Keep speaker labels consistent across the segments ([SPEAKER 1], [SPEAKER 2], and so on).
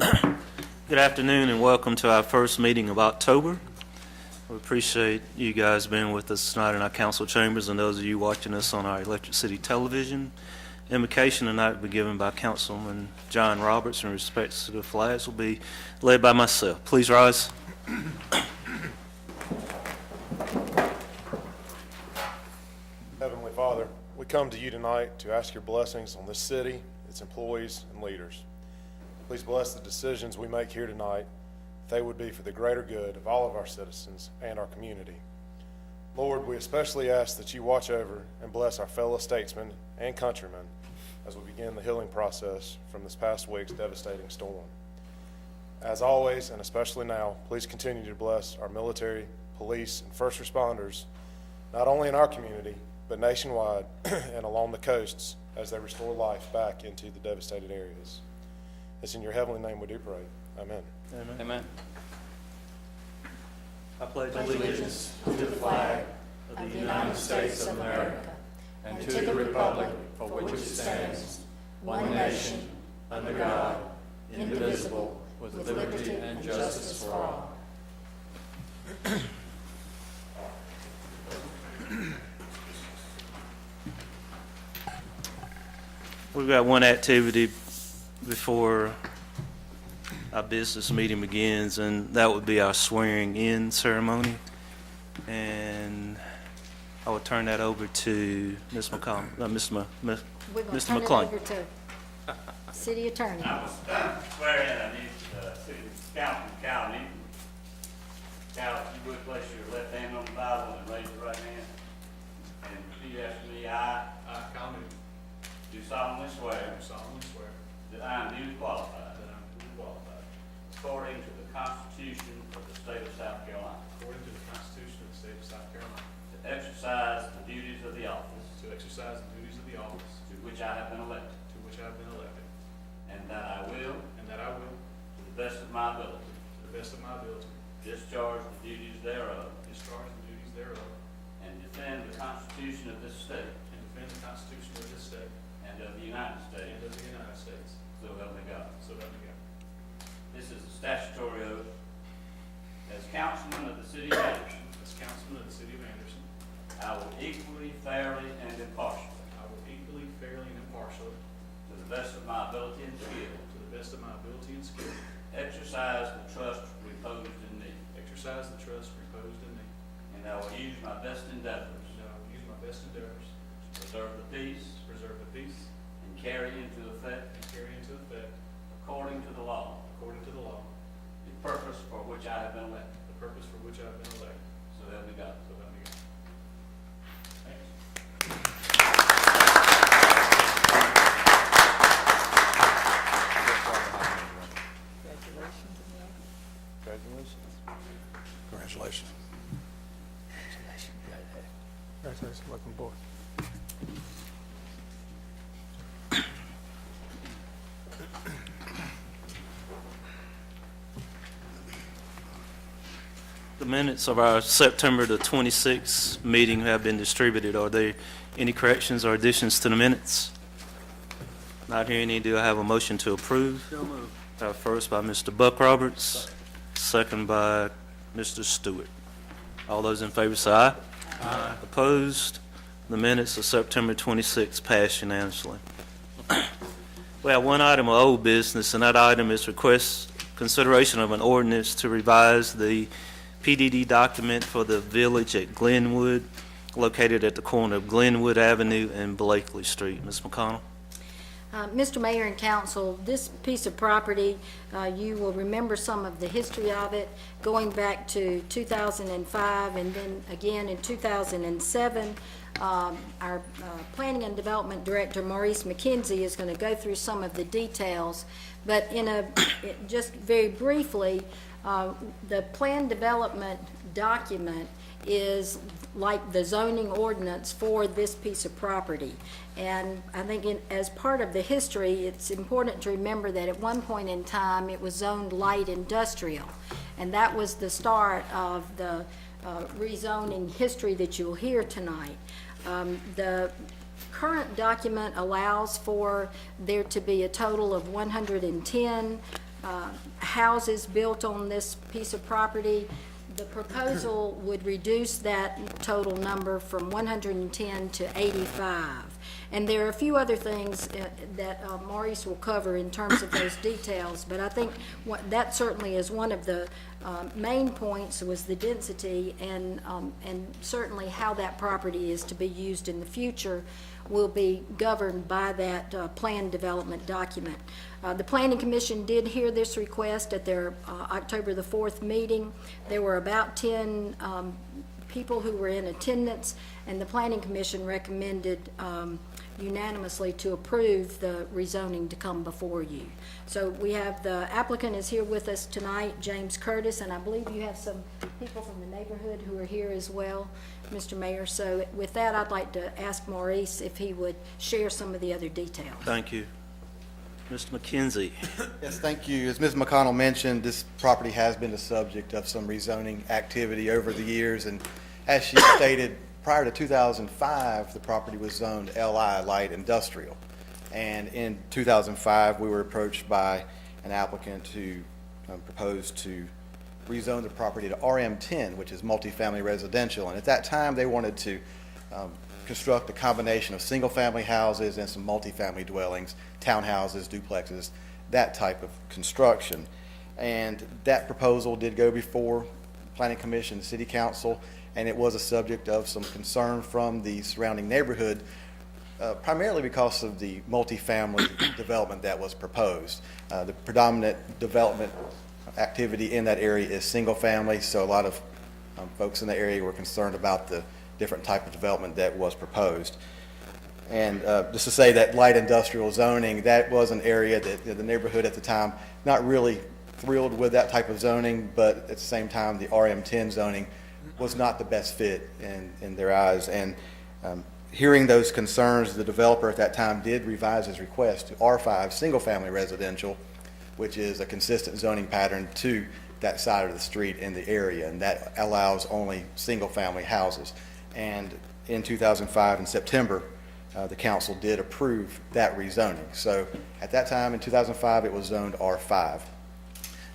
[SPEAKER 1] Good afternoon and welcome to our first meeting of October. We appreciate you guys being with us tonight in our council chambers, and those of you watching us on our Electric City Television. Invocation tonight will be given by Councilman John Roberts, and respects to the flags will be led by myself. Please rise.
[SPEAKER 2] Heavenly Father, we come to you tonight to ask your blessings on this city, its employees, and leaders. Please bless the decisions we make here tonight, that they would be for the greater good of all of our citizens and our community. Lord, we especially ask that you watch over and bless our fellow statesmen and countrymen as we begin the healing process from this past week's devastating storm. As always, and especially now, please continue to bless our military, police, and first responders, not only in our community, but nationwide and along the coasts as they restore life back into the devastated areas. It's in your heavenly name we do pray. Amen.
[SPEAKER 1] Amen.
[SPEAKER 3] Amen.
[SPEAKER 1] I pledge
[SPEAKER 4] allegiance to the flag of the United States of America and to the republic for which it stands, one nation, under God, indivisible, with liberty and justice for all.
[SPEAKER 1] We've got one activity before our business meeting begins, and that would be our swearing in ceremony. And I will turn that over to Ms. McClain.
[SPEAKER 4] We're going to turn it
[SPEAKER 1] McClain.
[SPEAKER 4] over to City Attorney.
[SPEAKER 5] I was swearing in. I need Councilman Cal. Cal, if you would place your left hand on the Bible and raise your right hand. And repeat after me. I,
[SPEAKER 6] Cal Newton,
[SPEAKER 5] do solemnly swear that I am duly qualified according to the Constitution of the State of South Carolina
[SPEAKER 6] according to the Constitution of the State of South Carolina,
[SPEAKER 5] to exercise the duties of the office
[SPEAKER 6] to exercise the duties of the office
[SPEAKER 5] to which I have been elected, and that I will,
[SPEAKER 6] to
[SPEAKER 5] to the best of my ability,
[SPEAKER 6] the best of my ability,
[SPEAKER 5] discharge the duties thereof,
[SPEAKER 6] and
[SPEAKER 5] defend the Constitution of this state
[SPEAKER 6] defend the Constitution of this state
[SPEAKER 5] and of the United States,
[SPEAKER 6] and of the United States.
[SPEAKER 5] so help me God.
[SPEAKER 6] So help me God.
[SPEAKER 5] This is a statutory oath. As Councilman of the City of Anderson,
[SPEAKER 6] As Councilman of the City of Anderson,
[SPEAKER 5] I will equally, fairly, and impartially,
[SPEAKER 6] I will equally, fairly, and impartially,
[SPEAKER 5] to the best of my ability and skill,
[SPEAKER 6] to the best of my ability and skill,
[SPEAKER 5] exercise the trust reposed in me,
[SPEAKER 6] exercise the trust reposed in me,
[SPEAKER 5] and I will use my best endeavors
[SPEAKER 6] and I will use my best endeavors
[SPEAKER 5] to preserve the peace
[SPEAKER 6] to preserve the peace
[SPEAKER 5] and carry into effect, according to the law, the purpose for which I have been elected.
[SPEAKER 6] the purpose for which I have been elected.
[SPEAKER 5] So help me God.
[SPEAKER 6] So help me God.
[SPEAKER 2] Congratulations. Congratulations. Welcome aboard.
[SPEAKER 1] The minutes of our September the 26th meeting have been distributed. Are there any corrections or additions to the minutes? Not hearing any. Do I have a motion to approve? So moved. First by Mr. Buck Roberts, second by Mr. Stewart. All those in favor say aye. Aye. Opposed? The minutes of September 26th pass unanimously. We have one item of old business, and that item is request consideration of an ordinance to revise the PDD document for the village at Glenwood, located at the corner of Glenwood Avenue and Bleckley Street. Ms. McConnell.
[SPEAKER 4] Mr. Mayor and Council, this piece of property, you will remember some of the history of it going back to 2005 and then again in 2007. Our Planning and Development Director, Maurice McKenzie, is going to go through some of the details. But just very briefly, the plan development document is like the zoning ordinance for this piece of property. And I think as part of the history, it's important to remember that at one point in time, it was zoned light industrial. And that was the start of the rezoning history that you'll hear tonight. The current document allows for there to be a total of 110 houses built on this piece of property. The proposal would reduce that total number from 110 to 85. And there are a few other things that Maurice will cover in terms of those details, but I think that certainly is one of the main points was the density, and certainly how that property is to be used in the future will be governed by that plan development document. The Planning Commission did hear this request at their October the 4th meeting. There were about 10 people who were in attendance, and the Planning Commission recommended unanimously to approve the rezoning to come before you. So we have, the applicant is here with us tonight, James Curtis, and I believe you have some people from the neighborhood who are here as well, Mr. Mayor. So with that, I'd like to ask Maurice if he would share some of the other details.
[SPEAKER 1] Thank you. Mr. McKenzie.
[SPEAKER 3] Yes, thank you. As Ms. McConnell mentioned, this property has been the subject of some rezoning activity over the years, and as she stated, prior to 2005, the property was zoned LI, light industrial. And in 2005, we were approached by an applicant who proposed to rezone the property to RM10, which is multifamily residential. And at that time, they wanted to construct a combination of single-family houses and some multifamily dwellings, townhouses, duplexes, that type of construction. And that proposal did go before Planning Commission and City Council, and it was a subject of some concern from the surrounding neighborhood, primarily because of the multifamily development that was proposed. The predominant development activity in that area is single family, so a lot of folks in the area were concerned about the different type of development that was proposed. And just to say that light industrial zoning, that was an area that the neighborhood at the time not really thrilled with that type of zoning, but at the same time the RM10 zoning was not the best fit in their eyes. And hearing those concerns, the developer at that time did revise his request to R5 single-family residential, which is a consistent zoning pattern to that side of the street in the area, and that allows only single-family houses. And in 2005, in September, the council did approve that rezoning. So at that time, in 2005, it was zoned R5.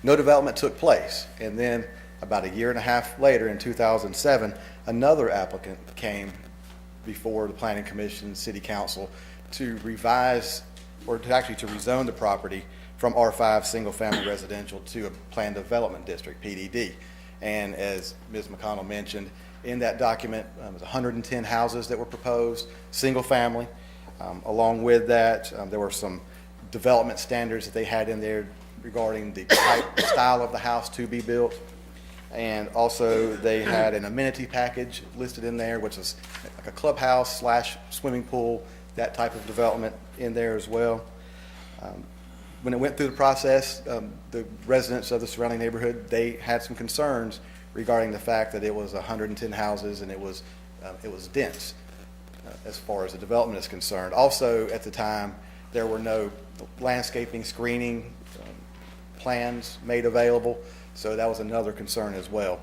[SPEAKER 3] No development took place, and then about a year and a half later, in 2007, another applicant came before the Planning Commission, City Council, to revise, or to actually to rezone the property from R5 single-family residential to a planned development district, PDD. And as Ms. McConnell mentioned, in that document, it was 110 houses that were proposed, single-family. Along with that, there were some development standards that they had in there regarding the type, style of the house to be built. And also they had an amenity package listed in there, which is like a clubhouse / swimming pool, that type of development in there as well. When it went through the process, the residents of the surrounding neighborhood, they had some concerns regarding the fact that it was 110 houses and it was dense as far as the development is concerned. Also, at the time, there were no landscaping screening plans made available, so that was another concern as well.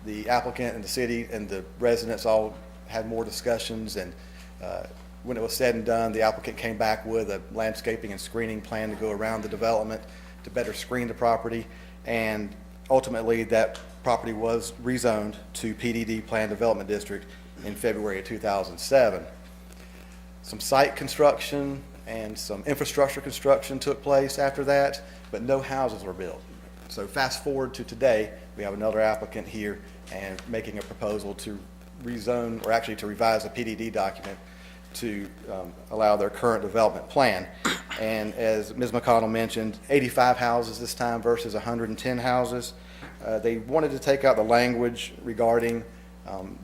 [SPEAKER 3] The applicant and the city and the residents all had more discussions, and when it was said and done, the applicant came back with a landscaping and screening plan to go around the development to better screen the property, and ultimately that property was rezoned to PDD Planned Development District in February of 2007. Some site construction and some infrastructure construction took place after that, but no houses were built. So fast forward to today, we have another applicant here and making a proposal to rezone, or actually to revise the PDD document to allow their current development plan. And as Ms. McConnell mentioned, 85 houses this time versus 110 houses. They wanted to take out the language regarding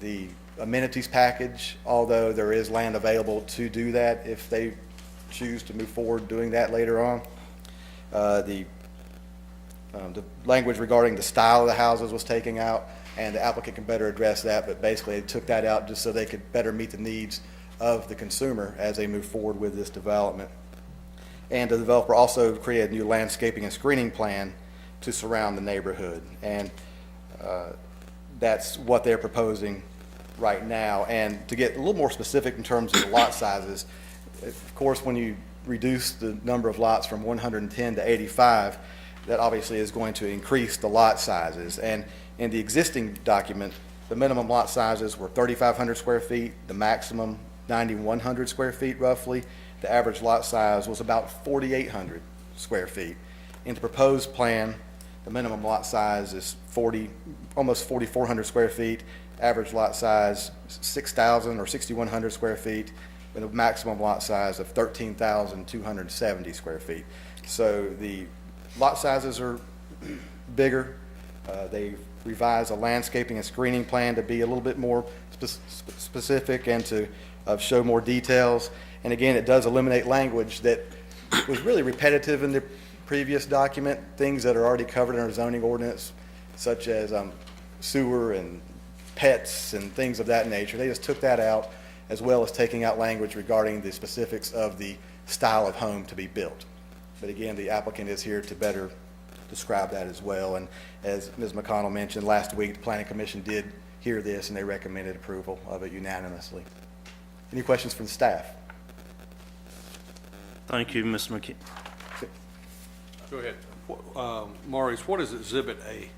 [SPEAKER 3] the amenities package, although there is land available to do that if they choose to move forward doing that later on. The language regarding the style of the houses was taken out, and the applicant can better address that, but basically they took that out just so they could better meet the needs of the consumer as they move forward with this development. And the developer also created a new landscaping and screening plan to surround the neighborhood, and that's what they're proposing right now. And to get a little more specific in terms of the lot sizes, of course, when you reduce the number of lots from 110 to 85, that obviously is going to increase the lot sizes. And in the existing document, the minimum lot sizes were 3,500 square feet, the maximum 9,100 square feet roughly. The average lot size was about 4,800 square feet. In the proposed plan, the minimum lot size is almost 4,400 square feet. Average lot size 6,000 or 6,100 square feet, with a maximum lot size of 13,270 square feet. So the lot sizes are bigger. They revised a landscaping and screening plan to be a little bit more specific and to show more details. And again, it does eliminate language that was really repetitive in the previous document, things that are already covered in our zoning ordinance, such as sewer and pets and things of that nature. They just took that out, as well as taking out language regarding the specifics of the style of home to be built. But again, the applicant is here to better describe that as well. And as Ms. McConnell mentioned, last week, the Planning Commission did hear this, and they recommended approval of it unanimously. Any questions from the staff?
[SPEAKER 1] Thank you, Mr. McKee.
[SPEAKER 7] Go ahead. Maurice, what is Exhibit A?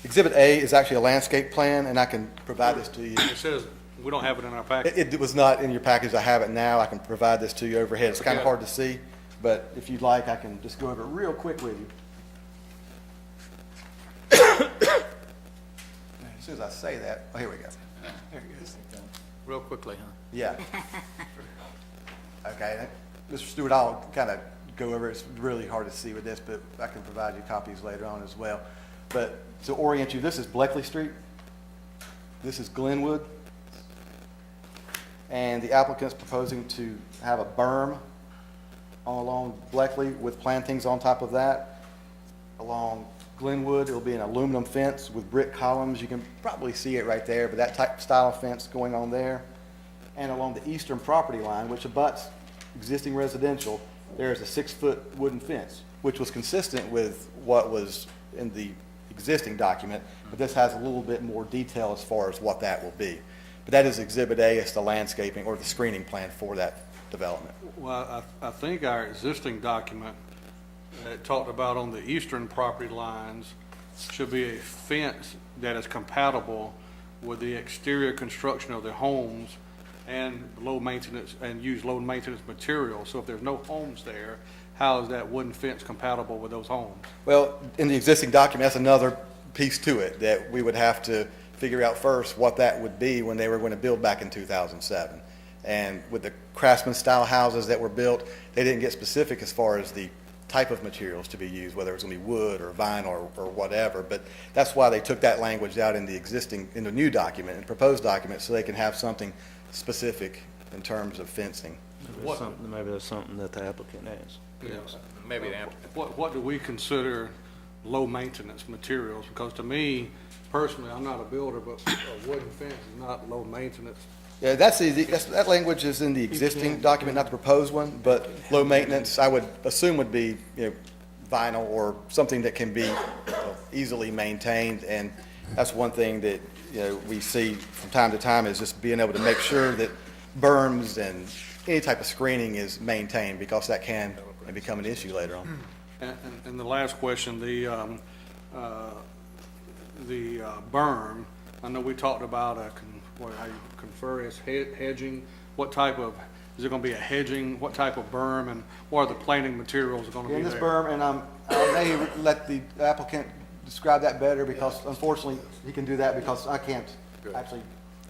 [SPEAKER 3] Exhibit A is actually a landscape plan, and I can provide this to you.
[SPEAKER 7] It says, we don't have it in our packet.
[SPEAKER 3] It was not in your package. I have it now. I can provide this to you overhead. It's kind of
[SPEAKER 7] Okay.
[SPEAKER 3] hard to see, but if you'd like, I can just go over it real quick with you. As soon as I say that, oh, here we go. There it goes.
[SPEAKER 7] Real quickly, huh?
[SPEAKER 3] Yeah. Okay, Mr. Stewart, I'll kind of go over it. It's really hard to see with this, but I can provide you copies later on as well. But to orient you, this is Bleckley Street. This is Glenwood. And the applicant's proposing to have a berm all along Bleckley with plantings on top of that. Along Glenwood, it'll be an aluminum fence with brick columns. You can probably see it right there, but that type style of fence going on there. And along the eastern property line, which abuts existing residential, there is a 6-foot wooden fence, which was consistent with what was in the existing document, but this has a little bit more detail as far as what that will be. But that is Exhibit A. It's the landscaping or the screening plan for that development.
[SPEAKER 7] Well, I think our existing document that talked about on the eastern property lines should be a fence that is compatible with the exterior construction of the homes and low maintenance, and use low maintenance materials. So if there's no homes there, how is that wooden fence compatible with those homes?
[SPEAKER 3] Well, in the existing document, that's another piece to it that we would have to figure out first what that would be when they were going to build back in 2007. And with the craftsman style houses that were built, they didn't get specific as far as the type of materials to be used, whether it was going to be wood or vinyl or whatever. But that's why they took that language out in the new document and proposed document, so they can have something specific in terms of fencing.
[SPEAKER 1] Maybe there's something that the applicant has.
[SPEAKER 7] Yes.
[SPEAKER 8] Maybe an applicant.
[SPEAKER 7] What do we consider low maintenance materials? Because to me, personally, I'm not a builder, but a wooden fence is not low maintenance.
[SPEAKER 3] Yeah, that language is in the existing document, not the proposed one, but low maintenance, I would assume would be, vinyl or something that can be easily maintained. And that's one thing that, we see from time to time, is just being able to make sure that berms and any type of screening is maintained, because that can become an issue later on.
[SPEAKER 7] And the last question, the berm, I know we talked about how you confer as hedging. What type of, is it going to be a hedging? What type of berm, and what are the planting materials going to be
[SPEAKER 3] In
[SPEAKER 7] there?
[SPEAKER 3] this berm, and I may let the applicant describe that better, because unfortunately, he can do that because I can't actually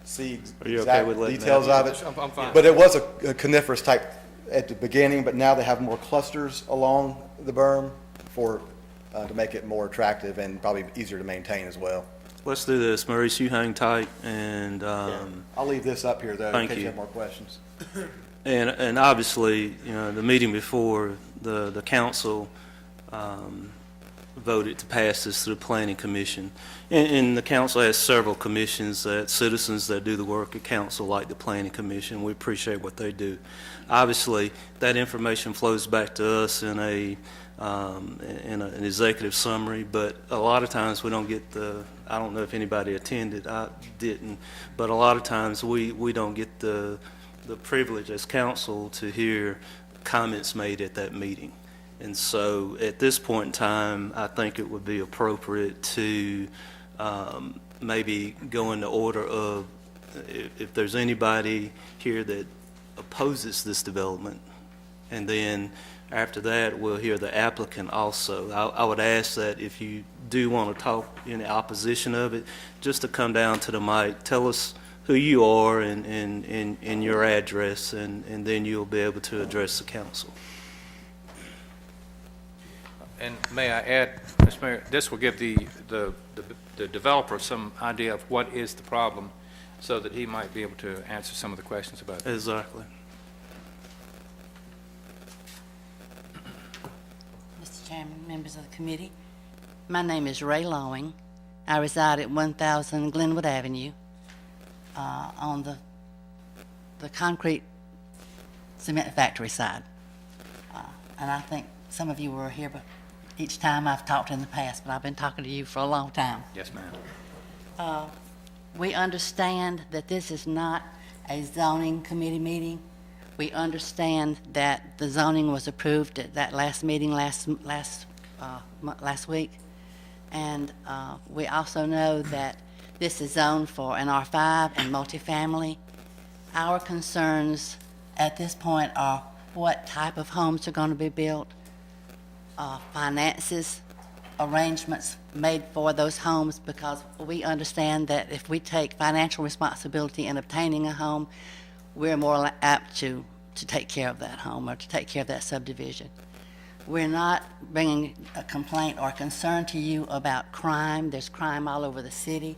[SPEAKER 3] see
[SPEAKER 1] Are you okay
[SPEAKER 3] exact
[SPEAKER 1] with letting
[SPEAKER 3] details
[SPEAKER 1] that?
[SPEAKER 3] of it.
[SPEAKER 7] I'm fine.
[SPEAKER 3] But it was a coniferous type at the beginning, but now they have more clusters along the berm to make it more attractive and probably easier to maintain as well.
[SPEAKER 1] Let's do this, Maurice, you hang tight, and,
[SPEAKER 3] I'll leave this up here, though, in
[SPEAKER 1] thank
[SPEAKER 3] case you
[SPEAKER 1] you.
[SPEAKER 3] have more questions.
[SPEAKER 1] and obviously, the meeting before, the council, voted to pass this through the Planning Commission. And the council has several commissions, citizens that do the work of council, like the Planning Commission. We appreciate what they do. Obviously, that information flows back to us in an executive summary, but a lot of times we don't get I don't know if anybody attended, I didn't, but a lot of times we don't get the privilege as council to hear comments made at that meeting. And so at this point in time, I think it would be appropriate to maybe go in the order of if there's anybody here that opposes this development, and then after that, we'll hear the applicant also. I would ask that if you do want to talk in the opposition of it, just to come down to the mic, tell us who you are and your address, and then you'll be able to address the council.
[SPEAKER 8] And may I add, Mr. Mayor, this will give the developer some idea of what is the problem, so that he might be able to answer some of the questions about it.
[SPEAKER 1] Exactly.
[SPEAKER 9] Mr. Chairman, members of the committee, my name is Ray Lowing. I reside at 1000 Glenwood Avenue on the concrete cement factory side. And I think some of you were here but each time I've talked in the past, but I've been talking to you for a long time.
[SPEAKER 8] Yes, ma'am.
[SPEAKER 9] We understand that this is not a zoning committee meeting. We understand that the zoning was approved at that last meeting last week. And we also know that this is zoned for an R5 and multifamily. Our concerns at this point are what type of homes are going to be built, finances, arrangements made for those homes, because we understand that if we take financial responsibility in obtaining a home, we're more apt to take care of that home or to take care of that subdivision. We're not bringing a complaint or concern to you about crime. There's crime all over the city.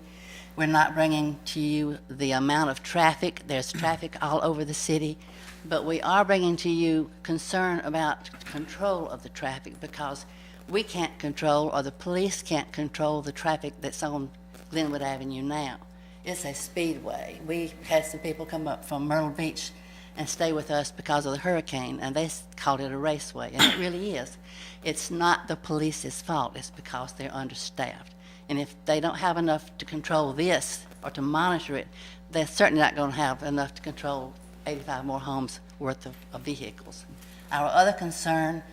[SPEAKER 9] We're not bringing to you the amount of traffic. There's traffic all over the city. But we are bringing to you concern about control of the traffic, because we can't control, or the police can't control, the traffic that's on Glenwood Avenue now. It's a speedway. We had some people come up from Myrtle Beach and stay with us because of the hurricane, and they called it a raceway, and it really is. It's not the police's fault. It's because they're understaffed. And if they don't have enough to control this or to monitor it, they're certainly not going to have enough to control 85 more homes worth of vehicles. Our other concern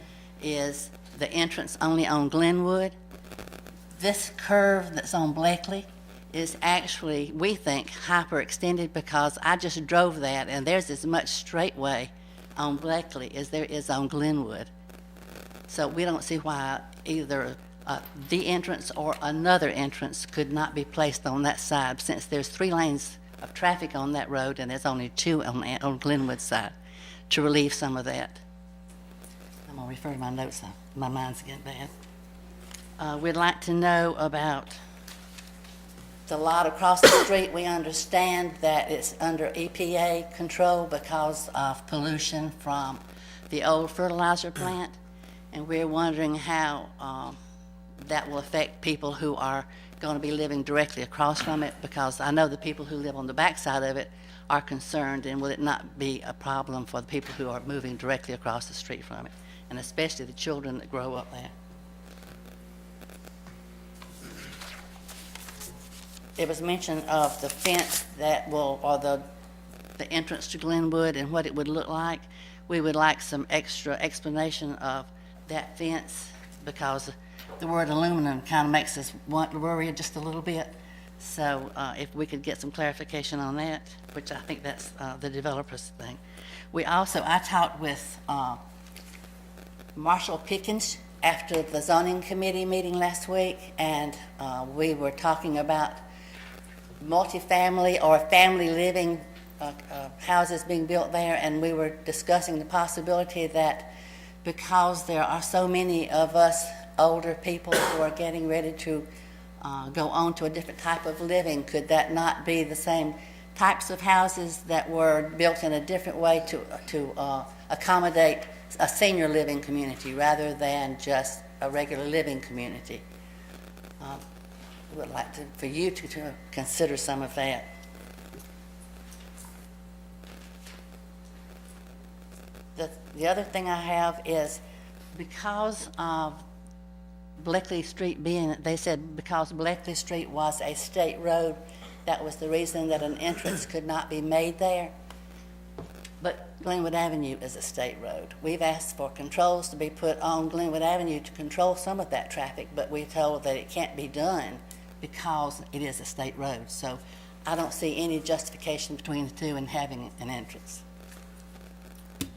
[SPEAKER 9] is the entrance only on Glenwood. This curve that's on Bleckley is actually, we think, hyperextended, because I just drove that, and there's as much straightway on Bleckley as there is on Glenwood. So we don't see why either the entrance or another entrance could not be placed on that side, since there's 3 lanes of traffic on that road and there's only 2 on Glenwood's side, to relieve some of that. I'm going to refer to my notes. My mind's getting bad. We'd like to know about the lot across the street. We understand that it's under EPA control because of pollution from the old fertilizer plant, and we're wondering how that will affect people who are going to be living directly across from it, because I know the people who live on the backside of it are concerned, and will it not be a problem for the people who are moving directly across the street from it, and especially the children that grow up there. It was mentioned of the fence that will, or the entrance to Glenwood and what it would look like. We would like some extra explanation of that fence, because the word aluminum kind of makes us worry just a little bit. So if we could get some clarification on that, which I think that's the developer's thing. We also, I talked with Marshall Pickens after the zoning committee meeting last week, and we were talking about multifamily or family living houses being built there, and we were discussing the possibility that because there are so many of us older people who are getting ready to go on to a different type of living, could that not be the same types of houses that were built in a different way to accommodate a senior living community rather than just a regular living community? We would like for you to consider some of that. The other thing I have is, because of Bleckley Street being, they said because Bleckley Street was a state road, that was the reason that an entrance could not be made there. But Glenwood Avenue is a state road. We've asked for controls to be put on Glenwood Avenue to control some of that traffic, but we're told that it can't be done because it is a state road. So I don't see any justification between the two in having an entrance.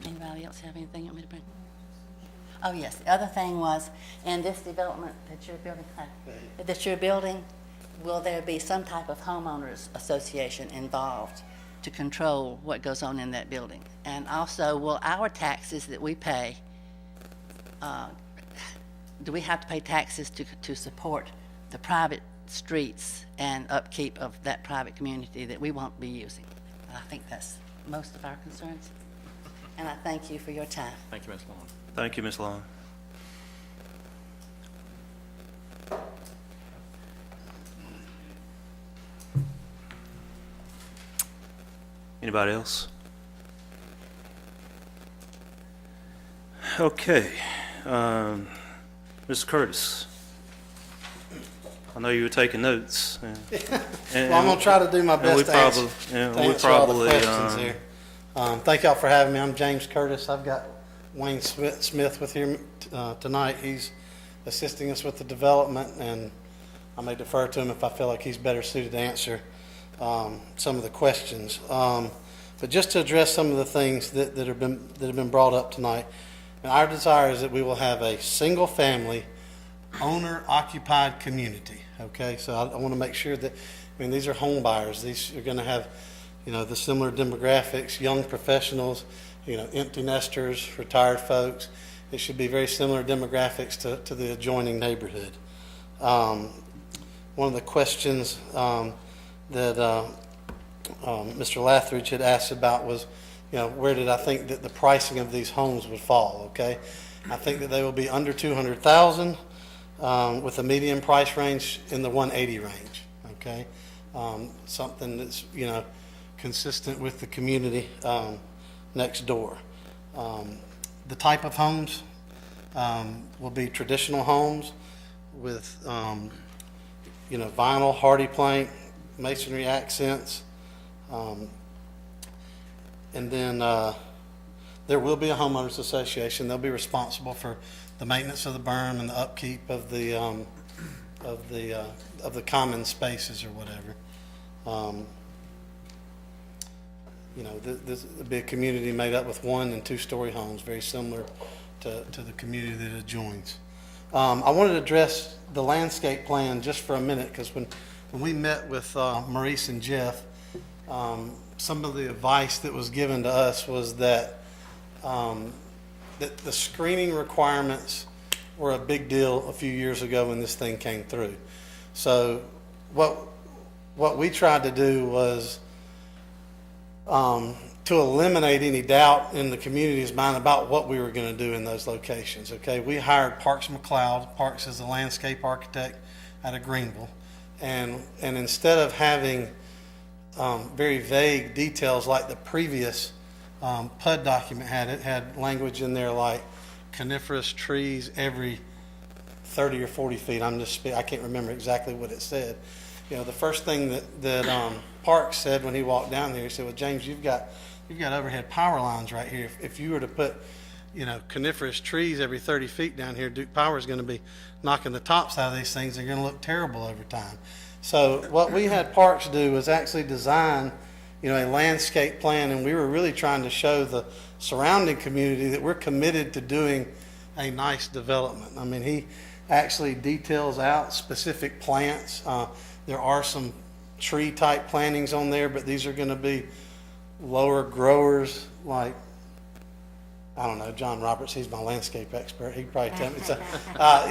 [SPEAKER 9] Anybody else have anything you want me to bring? Oh, yes, the other thing was, in this development that you're building, will there be some type of homeowners association involved to control what goes on in that building? And also, will our taxes that we pay, do we have to pay taxes to support the private streets and upkeep of that private community that we won't be using? I think that's most of our concerns. And I thank you for your time.
[SPEAKER 8] Thank you, Ms. Long.
[SPEAKER 1] Thank you, Ms. Long. Anybody else? Okay. Mr. Curtis, I know you were taking notes.
[SPEAKER 10] Well, I'm gonna try to do my best to answer all the questions here. Thank y'all for having me. I'm James Curtis. I've got Wayne Smith with here tonight. He's assisting us with the development, and I may defer to him if I feel like he's better suited to answer some of the questions. But just to address some of the things that have been brought up tonight, and our desire is that we will have a single-family, owner-occupied community. Okay, so I want to make sure that, I mean, these are home buyers. These are going to have, you know, the similar demographics, young professionals, you know, empty nesters, retired folks. It should be very similar demographics to the adjoining neighborhood. One of the questions that Mr. Lathridge had asked about was, you know, where did I think that the pricing of these homes would fall? Okay, I think that they will be under 200,000 with a median price range in the 180 range. Okay, something that's, you know, consistent with the community next door. The type of homes will be traditional homes with, you know, vinyl, hardy plank, masonry accents. And then there will be a homeowners association. They'll be responsible for the maintenance of the berm and the upkeep of the common spaces or whatever. You know, this would be a community made up with 1- and 2-story homes, very similar to the community that it adjoins. I wanted to address the landscape plan just for a minute, because when we met with Maurice and Jeff, some of the advice that was given to us was that that the screening requirements were a big deal a few years ago when this thing came through. So what we tried to do was to eliminate any doubt in the community's mind about what we were going to do in those locations. Okay, we hired Parks McLeod. Parks is a landscape architect out of Greenville, and instead of having very vague details like the previous PUD document had, it had language in there like coniferous trees every 30 or 40 feet. I can't remember exactly what it said. You know, the first thing that Parks said when he walked down there, he said, "Well, James, you've got overhead power lines right here. If you were to put, you know, coniferous trees every 30 feet down here, Duke Power is going to be knocking the tops out of these things. They're going to look terrible over time." So what we had Parks do was actually design, you know, a landscape plan, and we were really trying to show the surrounding community that we're committed to doing a nice development. I mean, he actually details out specific plants. There are some tree type plantings on there, but these are going to be lower growers, like, I don't know, John Roberts, he's my landscape expert. He'd probably tell me. So,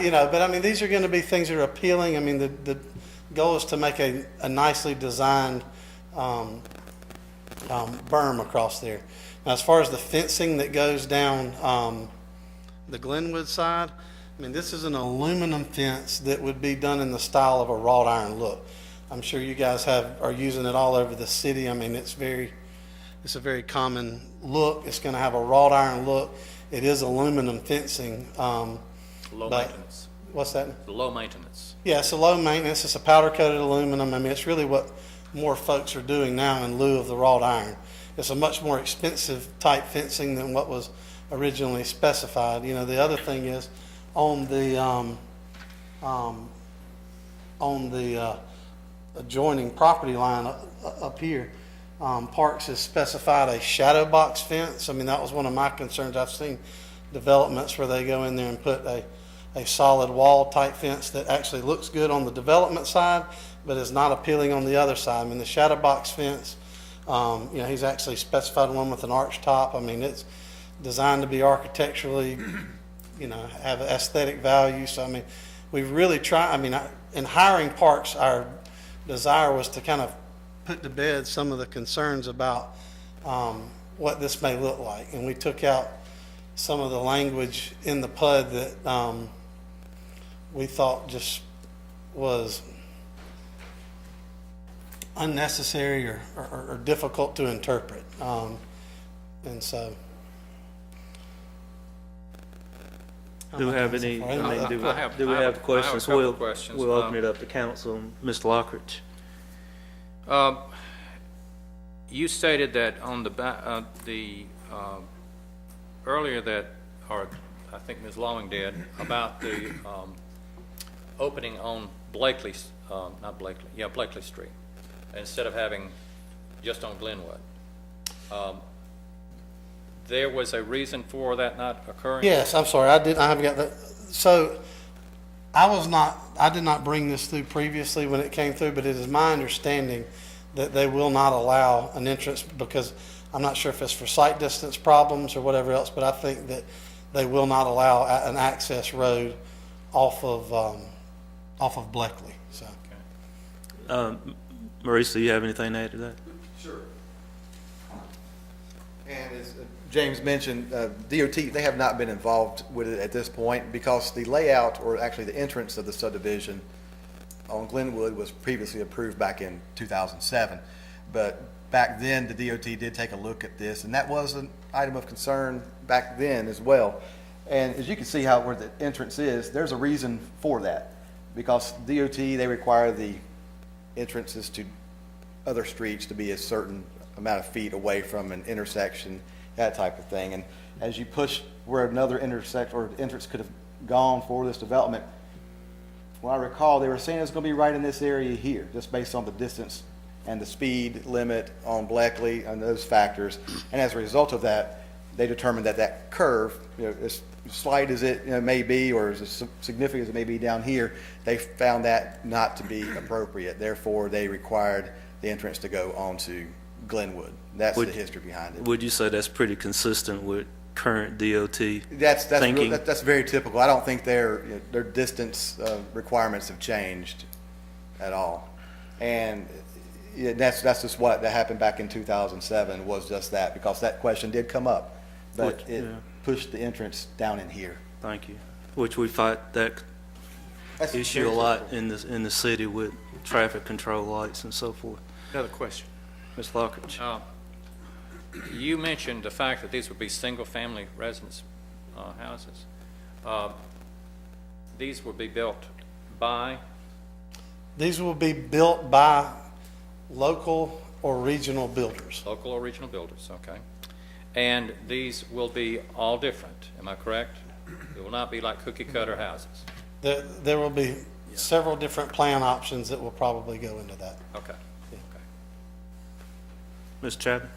[SPEAKER 10] you know, but I mean, these are going to be things that are appealing. I mean, the goal is to make a nicely designed berm across there. Now, as far as the fencing that goes down the Glenwood side, I mean, this is an aluminum fence that would be done in the style of a wrought iron look. I'm sure you guys are using it all over the city. I mean, it's a very common look. It's going to have a wrought iron look. It is aluminum fencing.
[SPEAKER 8] Low maintenance.
[SPEAKER 10] What's that?
[SPEAKER 8] The low maintenance.
[SPEAKER 10] Yeah, it's a low maintenance. It's a powder coated aluminum. I mean, it's really what more folks are doing now in lieu of the wrought iron. it's a much more expensive type fencing than what was originally specified. You know, the other thing is on the adjoining property line up here, Parks has specified a shadow box fence. I mean, that was one of my concerns. I've seen developments where they go in there and put a solid wall type fence that actually looks good on the development side, but is not appealing on the other side. I mean, the shadow box fence, you know, he's actually specified one with an arch top. I mean, it's designed to be architecturally, you know, have aesthetic value. So, I mean, we've really tried, I mean, in hiring Parks, our desire was to kind of put to bed some of the concerns about what this may look like. And we took out some of the language in the PUD that we thought just was unnecessary or difficult to interpret. And so.
[SPEAKER 1] Do we have any, I mean, do
[SPEAKER 8] I have
[SPEAKER 1] we have
[SPEAKER 8] a
[SPEAKER 1] questions?
[SPEAKER 8] couple of questions.
[SPEAKER 1] We'll open it up to council. Mr. Lockridge.
[SPEAKER 8] You stated that on the earlier that, or I think Ms. Lawing did, about the opening on Bleckley, not Bleckley, yeah, Bleckley Street, instead of having just on Glenwood. There was a reason for that not occurring?
[SPEAKER 10] Yes, I'm sorry, I haven't got that. So I did not bring this through previously when it came through, but it is my understanding that they will not allow an entrance, because I'm not sure if it's for sight distance problems or whatever else, but I think that they will not allow an access road off of Bleckley, so.
[SPEAKER 1] Marisa, do you have anything to add to that?
[SPEAKER 3] Sure. And as James mentioned, DOT, they have not been involved with it at this point because the layout, or actually the entrance of the subdivision on Glenwood, was previously approved back in 2007. But back then, the DOT did take a look at this, and that was an item of concern back then as well. And as you can see where the entrance is, there's a reason for that. Because DOT, they require the entrances to other streets to be a certain amount of feet away from an intersection, that type of thing. And as you push where another intersection or entrance could have gone for this development, when I recall, they were saying it's going to be right in this area here, just based on the distance and the speed limit on Bleckley and those factors. And as a result of that, they determined that that curve, you know, as slight as it may be, or as significant as it may be down here, they found that not to be appropriate. Therefore, they required the entrance to go onto Glenwood. That's the history behind it.
[SPEAKER 1] Would you say that's pretty consistent with current DOT
[SPEAKER 3] That's
[SPEAKER 1] thinking?
[SPEAKER 3] that's very typical. I don't think their distance requirements have changed at all. And that's just what that happened back in 2007, was just that, because that question did come up, but it pushed the entrance down in here.
[SPEAKER 1] Thank you. Which we fight that
[SPEAKER 3] That's
[SPEAKER 1] issue a
[SPEAKER 3] very
[SPEAKER 1] lot
[SPEAKER 3] simple.
[SPEAKER 1] in the city with traffic control lights and so forth.
[SPEAKER 8] Another question.
[SPEAKER 1] Ms. Lockridge.
[SPEAKER 8] You mentioned the fact that these would be single-family residence houses. These would be built by?
[SPEAKER 10] These will be built by local or regional builders.
[SPEAKER 8] Local or regional builders, okay. And these will be all different, am I correct? It will not be like cookie-cutter houses?
[SPEAKER 10] There will be several different plan options that will probably go into that.
[SPEAKER 8] Okay.
[SPEAKER 1] Ms. Chapman?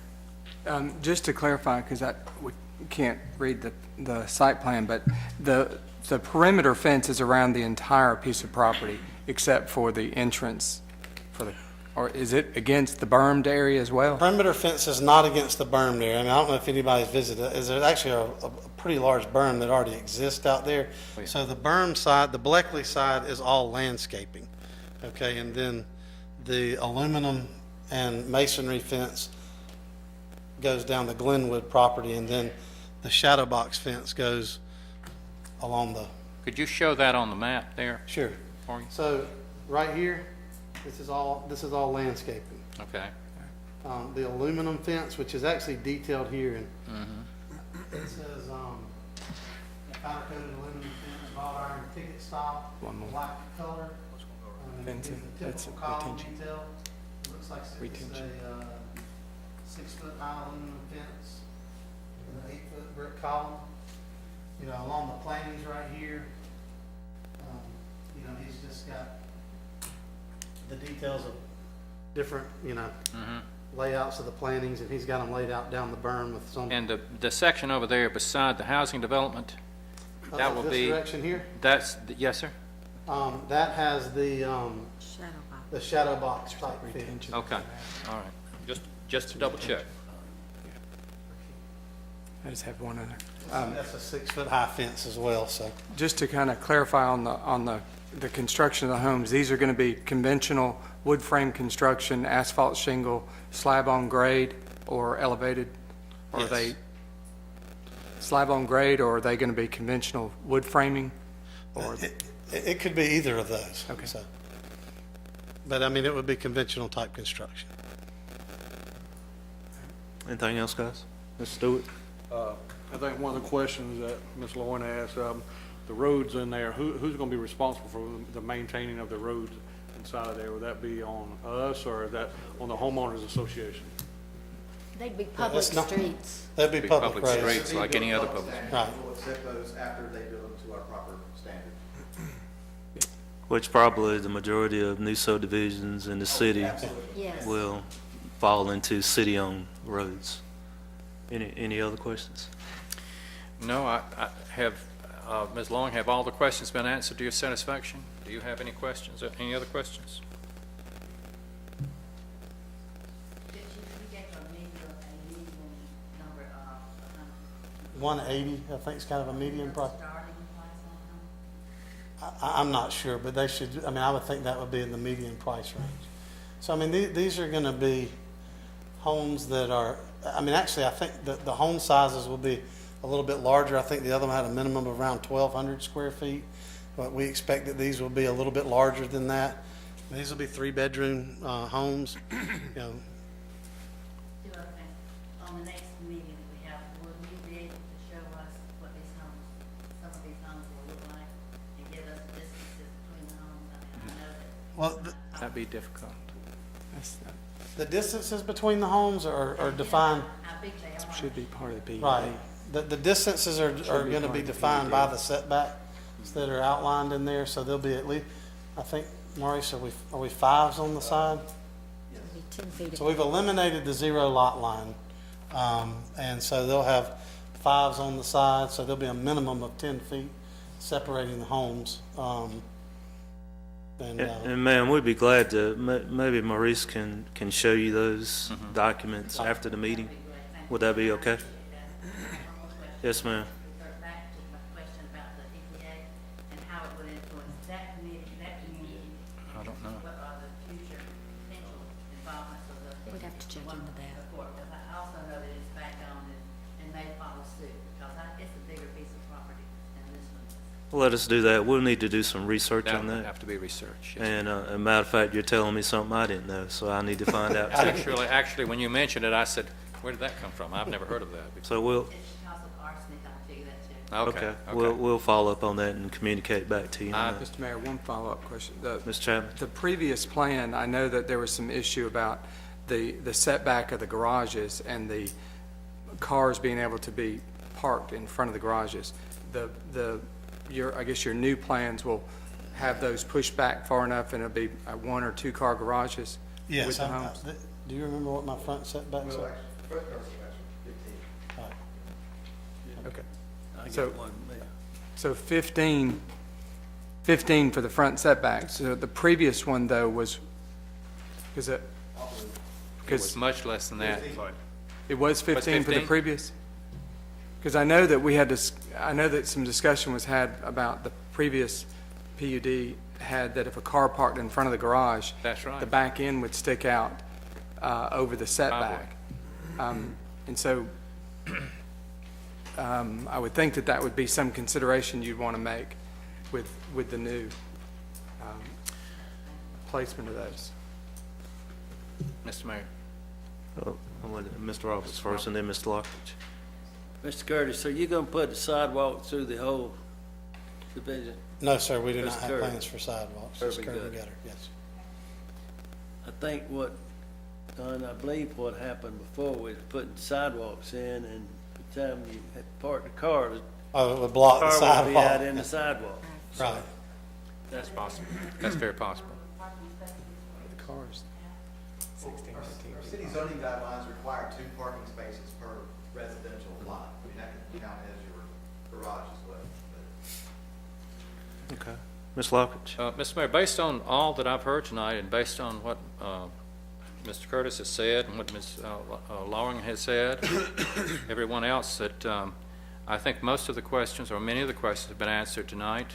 [SPEAKER 11] Just to clarify, because we can't read the site plan, but the perimeter fence is around the entire piece of property except for the entrance or is it against the bermed area as well?
[SPEAKER 10] Perimeter fence is not against the berm there. I mean, I don't know if anybody's visited it. There's actually a pretty large berm that already exists out there.
[SPEAKER 8] Oh, yeah.
[SPEAKER 10] So the berm side, the Bleckley side, is all landscaping. Okay, and then the aluminum and masonry fence goes down the Glenwood property, and then the shadow box fence goes along the.
[SPEAKER 8] Could you show that on the map there?
[SPEAKER 10] Sure.
[SPEAKER 8] For you?
[SPEAKER 10] So right here, this is all landscaping.
[SPEAKER 8] Okay.
[SPEAKER 10] The aluminum fence, which is actually detailed here, and it says powder coated aluminum fence, wrought iron ticket style, black color.
[SPEAKER 11] Fencing.
[SPEAKER 10] The
[SPEAKER 11] That's
[SPEAKER 10] typical column
[SPEAKER 11] retention.
[SPEAKER 10] detail. It looks like it's
[SPEAKER 11] Retention.
[SPEAKER 10] a 6-foot high aluminum fence with an 8-foot brick column. You know, along the plantings right here, you know, he's just got the details of different, you know, layouts of the plantings, and he's got them laid out down the berm with some.
[SPEAKER 8] And the section over there beside the housing development, that will be.
[SPEAKER 10] This direction here,
[SPEAKER 8] Yes, sir?
[SPEAKER 10] that has the
[SPEAKER 4] Shadow box.
[SPEAKER 10] the shadow box type fence.
[SPEAKER 8] Okay, all right. Just to double check.
[SPEAKER 11] I just have one other.
[SPEAKER 10] That's a 6-foot high fence as well, so.
[SPEAKER 11] Just to kind of clarify on the construction of the homes, these are going to be conventional wood frame construction, asphalt shingle, slab on grade, or elevated? Or are
[SPEAKER 10] Yes.
[SPEAKER 11] they slab on grade, or are they going to be conventional wood framing? Or
[SPEAKER 10] It could be either of those.
[SPEAKER 11] Okay.
[SPEAKER 10] So. But I mean, it would be conventional type construction.
[SPEAKER 1] Anything else, guys? Mr. Stewart?
[SPEAKER 7] I think one of the questions that Ms. Lauren asked, the roads in there, who's going to be responsible for the maintaining of the roads inside of there? Would that be on us, or is that on the homeowners association?
[SPEAKER 4] They'd be public
[SPEAKER 10] that's not-
[SPEAKER 4] streets.
[SPEAKER 10] That'd be
[SPEAKER 8] Be
[SPEAKER 10] public
[SPEAKER 8] public
[SPEAKER 10] roads.
[SPEAKER 8] streets like any other public.
[SPEAKER 10] Right.
[SPEAKER 3] We'll accept those after they build them to our proper standard.
[SPEAKER 1] Which probably the majority of new subdivisions in the city
[SPEAKER 4] Yes.
[SPEAKER 1] will fall into city-owned roads. Any other questions?
[SPEAKER 8] No, I have, Ms. Long, have all the questions been answered to your satisfaction? Do you have any questions? Any other questions?
[SPEAKER 9] Did you get a median number of
[SPEAKER 10] 180, I think, is kind of a median price.
[SPEAKER 9] starting price on them?
[SPEAKER 10] I'm not sure, but they should, I mean, I would think that would be in the median price range. So, I mean, these are going to be homes that are, I mean, actually, I think that the home sizes will be a little bit larger. I think the other one had a minimum of around 1,200 square feet, but we expect that these will be a little bit larger than that. These will be 3-bedroom homes, you know.
[SPEAKER 9] Two other things. On the next meeting that we have, will you be able to show us what these homes, some of these homes will look like, and give us the distances between the homes? I mean, I know that.
[SPEAKER 10] Well,
[SPEAKER 8] That'd be difficult.
[SPEAKER 10] the distances between the homes are defined,
[SPEAKER 9] How big they are.
[SPEAKER 11] should be part of the PUD.
[SPEAKER 10] right. The distances are
[SPEAKER 11] be
[SPEAKER 10] going to
[SPEAKER 11] part
[SPEAKER 10] be
[SPEAKER 11] of the
[SPEAKER 10] defined
[SPEAKER 11] PUD.
[SPEAKER 10] by the setbacks that are outlined in there, so there'll be at least, I think, Maurice, are we 5s on the side?
[SPEAKER 4] It'd be 10 feet.
[SPEAKER 10] So we've eliminated the 0 lot line, and so they'll have 5s on the side, so there'll be a minimum of 10 feet separating the homes.
[SPEAKER 1] And ma'am, we'd be glad to, maybe Maurice can show you those documents after the meeting. Would that be okay? Yes, ma'am.
[SPEAKER 9] Revert back to my question about the EPA and how it would influence that community,
[SPEAKER 8] I don't know.
[SPEAKER 9] what are the future potential involvements of the.
[SPEAKER 4] We'd have to check into that.
[SPEAKER 9] Because I also know that it's back on and may follow suit, because it's a bigger piece of property than this one is.
[SPEAKER 1] Let us do that. We'll need to do some research
[SPEAKER 8] That
[SPEAKER 1] on
[SPEAKER 8] would
[SPEAKER 1] that.
[SPEAKER 8] have to be researched. Yes.
[SPEAKER 1] And a matter of fact, you're telling me something I didn't know, so I need to find out too.
[SPEAKER 8] Actually, when you mentioned it, I said, where did that come from? I've never heard of that before.
[SPEAKER 1] So we'll,
[SPEAKER 9] It's because of arsenic, I'll tell you that too.
[SPEAKER 1] okay, we'll follow up on that and communicate back to you on that.
[SPEAKER 11] Mr. Mayor, one follow-up question.
[SPEAKER 1] Mr. Chapman?
[SPEAKER 11] The previous plan, I know that there was some issue about the setback of the garages and the cars being able to be parked in front of the garages. I guess your new plans will have those pushed back far enough, and it'll be 1 or 2 car garages with
[SPEAKER 10] Yes,
[SPEAKER 11] the homes?
[SPEAKER 10] do you remember what my front setbacks are?
[SPEAKER 11] Okay. So 15 for the front setbacks. So the previous one, though, was, is it?
[SPEAKER 8] It was much less than that.
[SPEAKER 11] It was 15 for the
[SPEAKER 8] 15?
[SPEAKER 11] previous? Because I know that we had this, I know that some discussion was had about the previous PUD had that if a car parked in front of the garage.
[SPEAKER 8] That's right.
[SPEAKER 11] The back end would stick out over the setback. And so I would think that that would be some consideration you'd want to make with the new placement of those.
[SPEAKER 8] Mr. Mayor.
[SPEAKER 1] I'll let Mr. Roberts first and then Mr. Lockridge.
[SPEAKER 12] Mr. Curtis, so you're gonna put the sidewalk through the whole division?
[SPEAKER 10] No, sir, we do not
[SPEAKER 12] Just
[SPEAKER 10] have
[SPEAKER 12] curb.
[SPEAKER 10] plans for sidewalks. Just
[SPEAKER 12] Curb and
[SPEAKER 10] curb and
[SPEAKER 12] gutter.
[SPEAKER 10] gutter, yes.
[SPEAKER 12] I think what And I believe what happened before was putting sidewalks in, and by the time you had parked the car, the
[SPEAKER 10] Oh, it would block the
[SPEAKER 12] car would be out in
[SPEAKER 10] sidewalk.
[SPEAKER 12] the sidewalk.
[SPEAKER 10] Right.
[SPEAKER 8] That's possible. That's very possible.
[SPEAKER 3] Our city zoning guidelines require 2 parking spaces per residential lot. I mean, that can count as your garage as well.
[SPEAKER 1] Okay. Ms. Lockridge?
[SPEAKER 8] Mr. Mayor, based on all that I've heard tonight and based on what Mr. Curtis has said and what Ms. Loring has said, everyone else, that I think most of the questions or many of the questions have been answered tonight.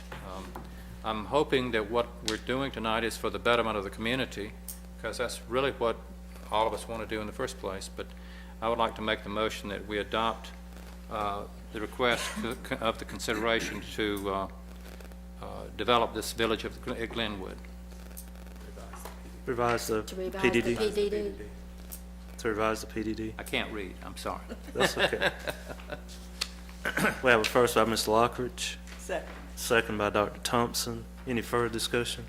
[SPEAKER 8] I'm hoping that what we're doing tonight is for the betterment of the community, because that's really what all of us want to do in the first place. But I would like to make the motion that we adopt the request of the consideration to develop this village of Glenwood.
[SPEAKER 1] Revise the
[SPEAKER 4] To revise the
[SPEAKER 1] PDD?
[SPEAKER 4] PDD.
[SPEAKER 1] To revise the PDD?
[SPEAKER 8] I can't read, I'm sorry.
[SPEAKER 1] That's okay. We have a first by Mr. Lockridge.
[SPEAKER 12] Second.
[SPEAKER 1] Second by Dr. Thompson. Any further discussion?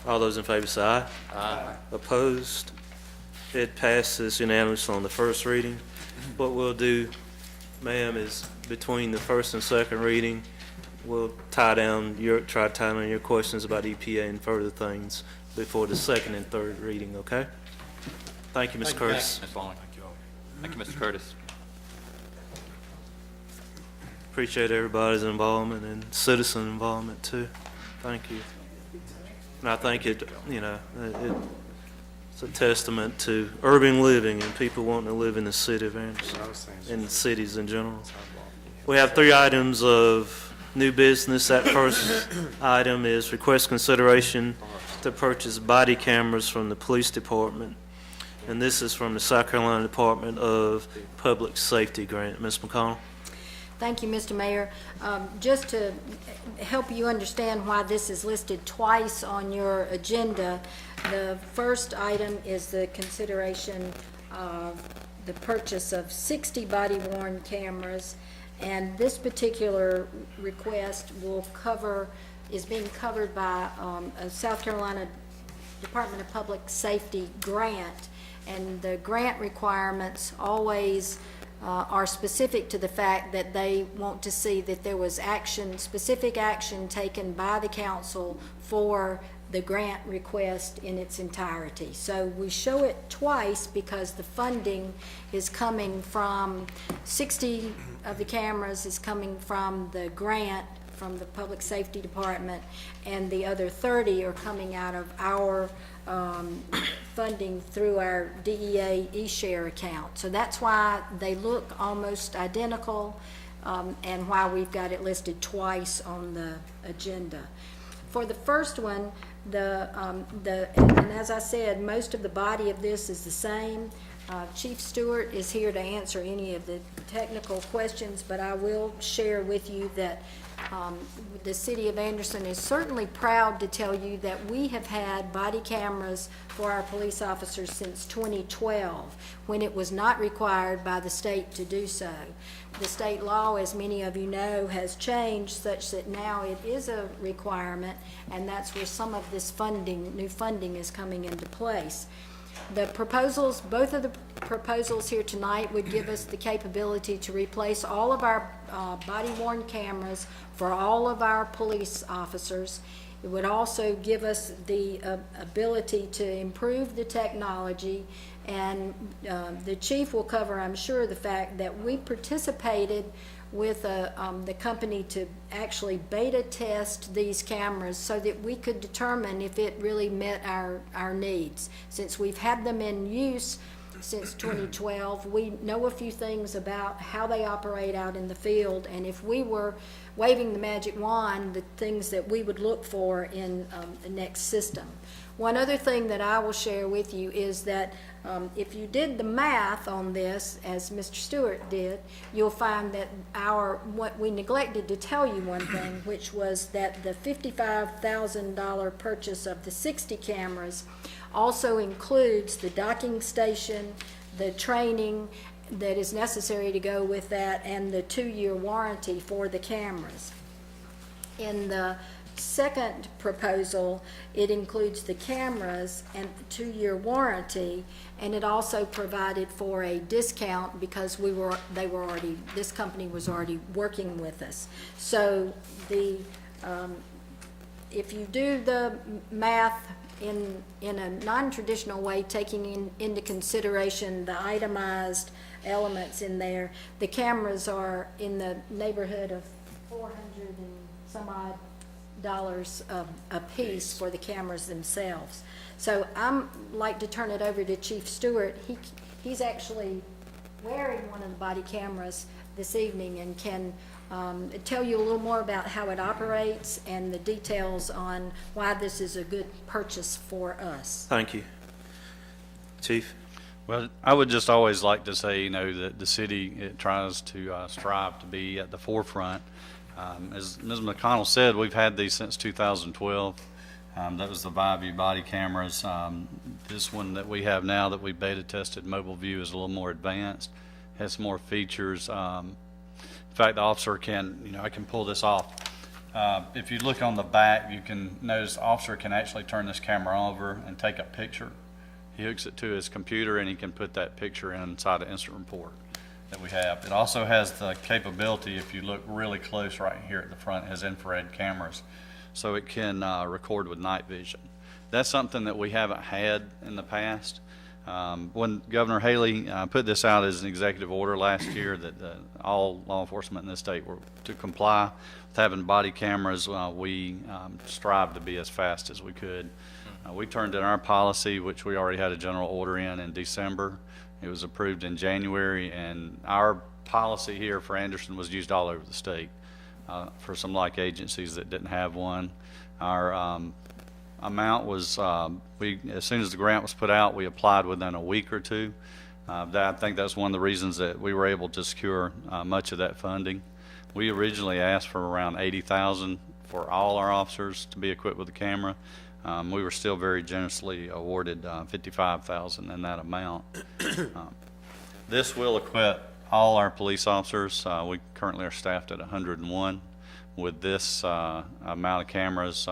[SPEAKER 1] All those in favor say aye.
[SPEAKER 8] Aye.
[SPEAKER 1] Opposed? It passes unanimously on the first reading. What we'll do, ma'am, is between the first and second reading, we'll try to tie down your questions about EPA and further things before the second and third reading, okay? Thank you, Ms. Curtis.
[SPEAKER 8] Ms. Long. Thank you, Mr. Curtis.
[SPEAKER 1] Appreciate everybody's involvement and citizen involvement too. Thank you. And I think it's a testament to urban living and people wanting to live in the city of Anderson and cities in general. We have 3 items of new business. That first item is request consideration to purchase body cameras from the police department. And this is from the South Carolina Department of Public Safety grant. Ms. McConnell?
[SPEAKER 4] Thank you, Mr. Mayor. Just to help you understand why this is listed twice on your agenda, the first item is the consideration of the purchase of 60 body-worn cameras, and this particular request is being covered by a South Carolina Department of Public Safety grant, and the grant requirements always are specific to the fact that they want to see that there was specific action taken by the council for the grant request in its entirety. So we show it twice because the funding is coming from, 60 of the cameras is coming from the grant from the Public Safety Department, and the other 30 are coming out of our funding through our DEA eShare account. So that's why they look almost identical, and why we've got it listed twice on the agenda. For the first one, and as I said, most of the body of this is the same. Chief Stewart is here to answer any of the technical questions, but I will share with you that the City of Anderson is certainly proud to tell you that we have had body cameras for our police officers since 2012, when it was not required by the state to do so. The state law, as many of you know, has changed such that now it is a requirement, and that's where some of this new funding is coming into place. The proposals, both of the proposals here tonight would give us the capability to replace all of our body-worn cameras for all of our police officers. It would also give us the ability to improve the technology, and the chief will cover, I'm sure, the fact that we participated with the company to actually beta test these cameras so that we could determine if it really met our needs. Since we've had them in use since 2012, we know a few things about how they operate out in the field, and if we were waving the magic wand, the things that we would look for in the next system. One other thing that I will share with you is that if you did the math on this, as Mr. Stewart did, you'll find that what we neglected to tell you one thing, which was that the $55,000 purchase of the 60 cameras also includes the docking station, the training that is necessary to go with that, and the 2-year warranty for the cameras. In the second proposal, it includes the cameras and the 2-year warranty, and it also provided for a discount because this company was already working with us. So if you do the math in a non-traditional way, taking into consideration the itemized elements in there, the cameras are in the neighborhood of $400 and some odd dollars a piece for the cameras themselves. So I'm like to turn it over to Chief Stewart. He's actually wearing one of the body cameras this evening and can tell you a little more about how it operates and the details on why this is a good purchase for us.
[SPEAKER 1] Thank you. Chief?
[SPEAKER 13] Well, I would just always like to say, that the city, it tries to strive to be at the forefront. As Ms. McConnell said, we've had these since 2012. That was the ViView body cameras. This one that we have now that we beta tested, Mobile View, is a little more advanced, has more features. In fact, the officer can, I can pull this off. If you look on the back, you can notice the officer can actually turn this camera over and take a picture. He hooks it to his computer and he can put that picture inside the instant report that we have. It also has the capability, if you look really close right here at the front, it has infrared cameras. So it can record with night vision. That's something that we haven't had in the past. When Governor Haley put this out as an executive order last year that all law enforcement in this state were to comply with having body cameras, we strived to be as fast as we could. We turned in our policy, which we already had a general order in December. It was approved in January, and our policy here for Anderson was used all over the state for some like agencies that didn't have one. Our amount was, as soon as the grant was put out, we applied within a week or two. I think that's one of the reasons that we were able to secure much of that funding. We originally asked for around $80,000 for all our officers to be equipped with a camera. We were still very generously awarded $55,000 in that amount. This will equip all our police officers. We currently are staffed at 101. With this amount of cameras,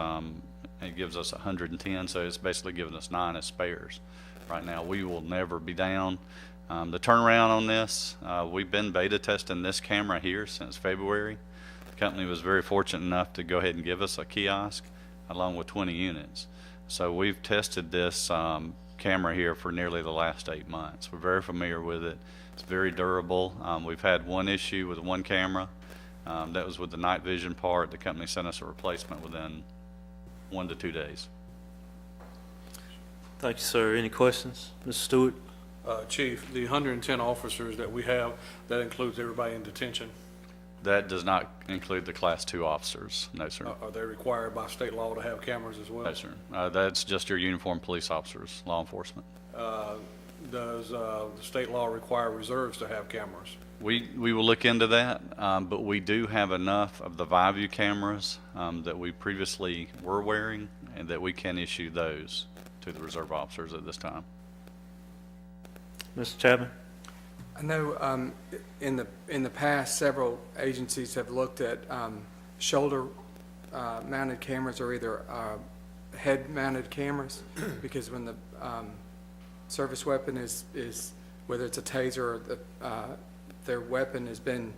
[SPEAKER 13] it gives us 110, so it's basically giving us 9 as spares. Right now, we will never be down. The turnaround on this, we've been beta testing this camera here since February. The company was very fortunate enough to go ahead and give us a kiosk along with 20 units. So we've tested this camera here for nearly the last 8 months. We're very familiar with it. It's very durable. We've had one issue with one camera. That was with the night vision part. The company sent us a replacement within 1 to 2 days.
[SPEAKER 1] Thank you, sir. Any questions? Mr. Stewart?
[SPEAKER 7] Chief, the 110 officers that we have, that includes everybody in detention.
[SPEAKER 13] That does not include the Class 2 officers. No, sir.
[SPEAKER 7] Are they required by state law to have cameras as well?
[SPEAKER 13] No, sir. That's just your uniformed police officers, law enforcement.
[SPEAKER 7] Does the state law require reserves to have cameras?
[SPEAKER 13] We will look into that, but we do have enough of the ViView cameras that we previously were wearing, and that we can issue those to the reserve officers at this time.
[SPEAKER 1] Mr. Chapman?
[SPEAKER 11] I know in the past, several agencies have looked at shoulder mounted cameras or either head mounted cameras, because when the service weapon is whether it's a taser or their weapon has been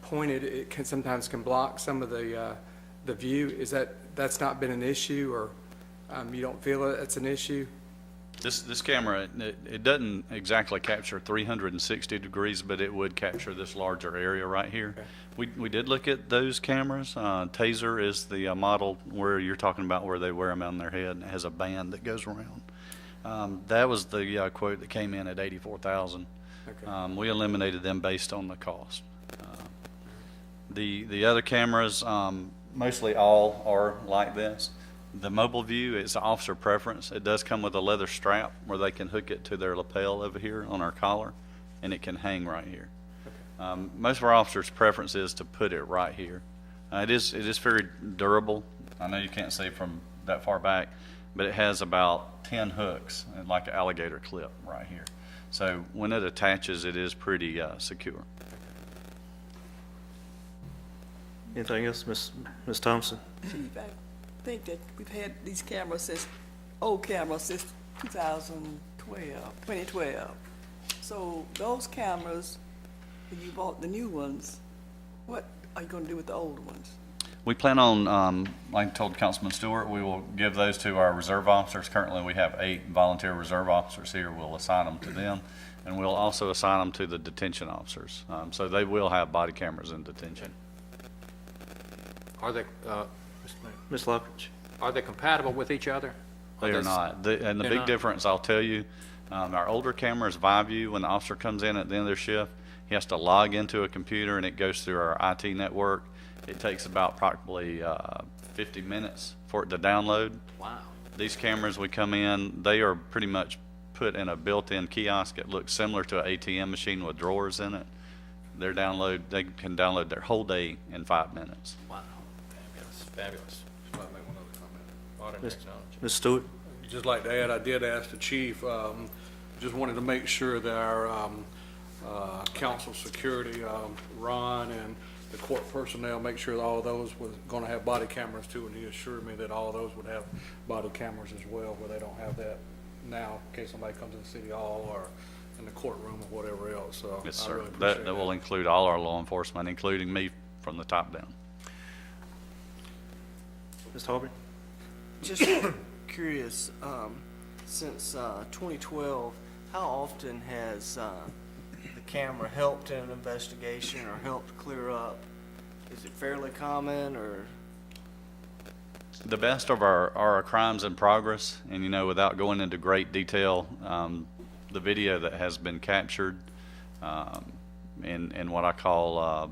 [SPEAKER 11] pointed, it can sometimes block some of the view. That's not been an issue, or you don't feel it's an issue?
[SPEAKER 13] This camera, it doesn't exactly capture 360 degrees, but it would capture this larger area right here. Okay. We did look at those cameras. Taser is the model where you're talking about, where they wear them on their head, and it has a band that goes around. That was the quote that came in at $84,000. Okay. We eliminated them based on the cost. The other cameras, mostly all are like this. The Mobile View is officer preference. It does come with a leather strap where they can hook it to their lapel over here on our collar, and it can hang right here. Okay. Most of our officers' preference is to put it right here. It is very durable. I know you can't see from that far back, but it has about 10 hooks, like an alligator clip right here. So when it attaches, it is pretty secure.
[SPEAKER 1] Anything else, Ms. Thompson?
[SPEAKER 14] Chief, I think that we've had these cameras since, old cameras since 2012. So those cameras, when you bought the new ones, what are you gonna do with the old ones?
[SPEAKER 13] We plan on, like I told Councilman Stewart, we will give those to our reserve officers. Currently, we have 8 volunteer reserve officers here. We'll assign them to them, and we'll also assign them to the detention officers. So they will have body cameras in detention.
[SPEAKER 8] Are they,
[SPEAKER 1] Ms. Lockridge?
[SPEAKER 8] are they compatible with each other?
[SPEAKER 13] They are not. And the
[SPEAKER 8] They're
[SPEAKER 13] big
[SPEAKER 8] not?
[SPEAKER 13] difference, I'll tell you, our older camera is ViewView. When the officer comes in at the end of their shift, he has to log into a computer, and it goes through our IT network. It takes about approximately 50 minutes for it to download.
[SPEAKER 8] Wow.
[SPEAKER 13] These cameras, we come in, they are pretty much put in a built-in kiosk. It looks similar to an ATM machine with drawers in it. They can download their whole day in 5 minutes.
[SPEAKER 8] Wow. Fabulous, fabulous.
[SPEAKER 7] Just want to make one other comment.
[SPEAKER 8] Modern technology.
[SPEAKER 1] Ms. Stewart?
[SPEAKER 7] Just like to add, I did ask the chief, just wanted to make sure that our council security, Ron and the court personnel, make sure that all of those was going to have body cameras too, and he assured me that all of those would have body cameras as well, where they don't have that now in case somebody comes in the city hall or in the courtroom or whatever else, so.
[SPEAKER 13] Yes,
[SPEAKER 7] I
[SPEAKER 13] sir.
[SPEAKER 7] really appreciate
[SPEAKER 13] That will include all our law enforcement, including me from the top down.
[SPEAKER 1] Ms. Harvey?
[SPEAKER 15] Just curious, since 2012, how often has the camera helped in an investigation or helped clear up? Is it fairly common, or?
[SPEAKER 13] The best of our crimes in progress, and without going into great detail, the video that has been captured in what I call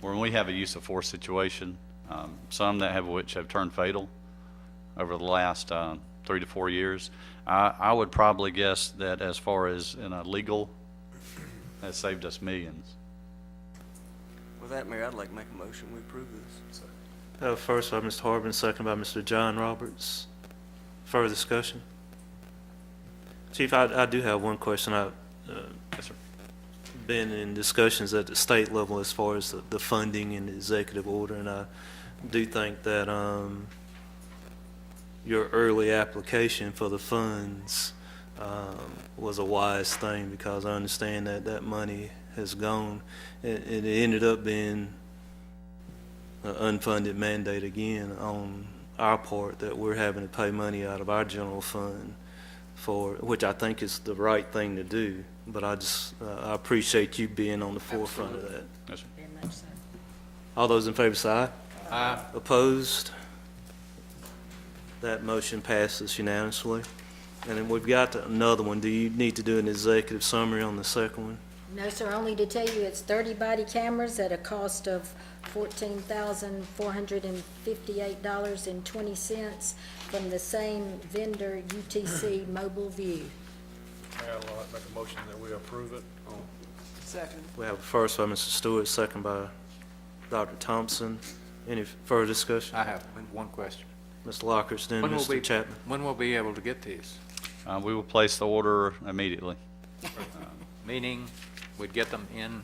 [SPEAKER 13] when we have a use of force situation, some which have turned fatal over the last 3 to 4 years. I would probably guess that as far as in a legal, has saved us millions.
[SPEAKER 15] With that, Mayor, I'd like to make a motion, we approve this.
[SPEAKER 1] First by Mr. Harbin, second by Mr. John Roberts. Further discussion? Chief, I do have one question. I've
[SPEAKER 13] Yes, sir.
[SPEAKER 1] been in discussions at the state level as far as the funding and the executive order, and I do think that your early application for the funds was a wise thing, because I understand that that money has gone. It ended up being an unfunded mandate again on our part, that we're having to pay money out of our general fund for, which I think is the right thing to do. But I appreciate you being on the forefront of that.
[SPEAKER 13] Yes, sir.
[SPEAKER 4] Very much so.
[SPEAKER 1] All those in favor say aye.
[SPEAKER 8] Aye.
[SPEAKER 1] Opposed? That motion passes unanimously. And then we've got another one. Do you need to do an executive summary on the second one?
[SPEAKER 4] No, sir, only to tell you it's 30 body cameras at a cost of $14,458.20 from the same vendor, UTC Mobile View.
[SPEAKER 7] Mayor, I'd like to make a motion that we approve it.
[SPEAKER 14] Second.
[SPEAKER 1] We have a first by Mr. Stewart, second by Dr. Thompson. Any further discussion?
[SPEAKER 8] I have one question.
[SPEAKER 1] Mr. Lockridge, then Mr. Chapman.
[SPEAKER 8] When will we be able to get these?
[SPEAKER 13] We will place the order immediately.
[SPEAKER 8] Meaning, we'd get them in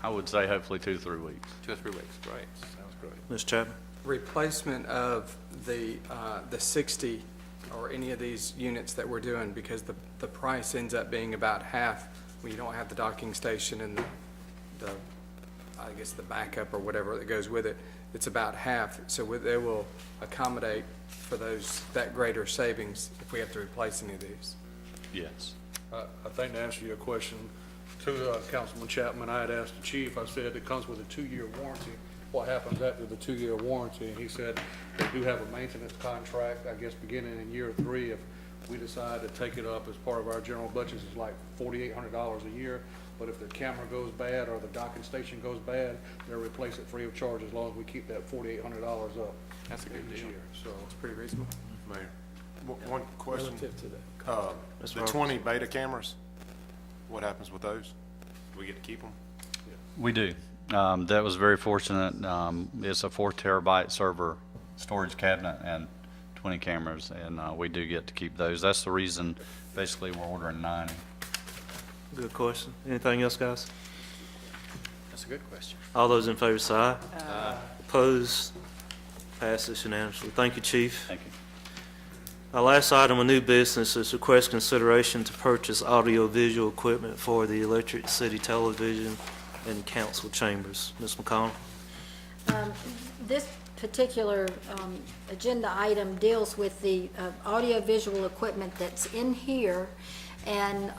[SPEAKER 13] I would say hopefully 2 to 3 weeks.
[SPEAKER 8] 2 or 3 weeks. Great, sounds great.
[SPEAKER 1] Mr. Chapman?
[SPEAKER 11] Replacement of the 60 or any of these units that we're doing, because the price ends up being about half when you don't have the docking station and the I guess the backup or whatever that goes with it. It's about half, so they will accommodate for that greater savings if we have to replace any of these.
[SPEAKER 13] Yes.
[SPEAKER 7] I think to answer your question to Councilman Chapman, I had asked the chief, I said it comes with a 2-year warranty. What happens after the 2-year warranty? And he said they do have a maintenance contract, I guess beginning in year 3. If we decide to take it up as part of our general budgets, it's like $4,800 a year. But if the camera goes bad or the docking station goes bad, they'll replace it free of charge as long as we keep that $4,800 up.
[SPEAKER 8] That's a good
[SPEAKER 7] each
[SPEAKER 8] deal.
[SPEAKER 7] year. So
[SPEAKER 11] It's pretty reasonable.
[SPEAKER 2] Mayor, one question.
[SPEAKER 7] relative to that.
[SPEAKER 2] The 20 beta cameras, what happens with those? Do we get to keep them?
[SPEAKER 13] We do. That was very fortunate. It's a 4 terabyte server storage cabinet and 20 cameras, and we do get to keep those. That's the reason basically we're ordering 90.
[SPEAKER 1] Good question. Anything else, guys?
[SPEAKER 8] That's a good question.
[SPEAKER 1] All those in favor say aye. Aye. Opposed? Passes unanimously. Thank you, Chief.
[SPEAKER 13] Thank you.
[SPEAKER 1] Our last item of new business is request consideration to purchase audio-visual equipment for the electric city television and council chambers. Ms. McConnell?
[SPEAKER 4] This particular agenda item deals with the audio-visual equipment that's in here, and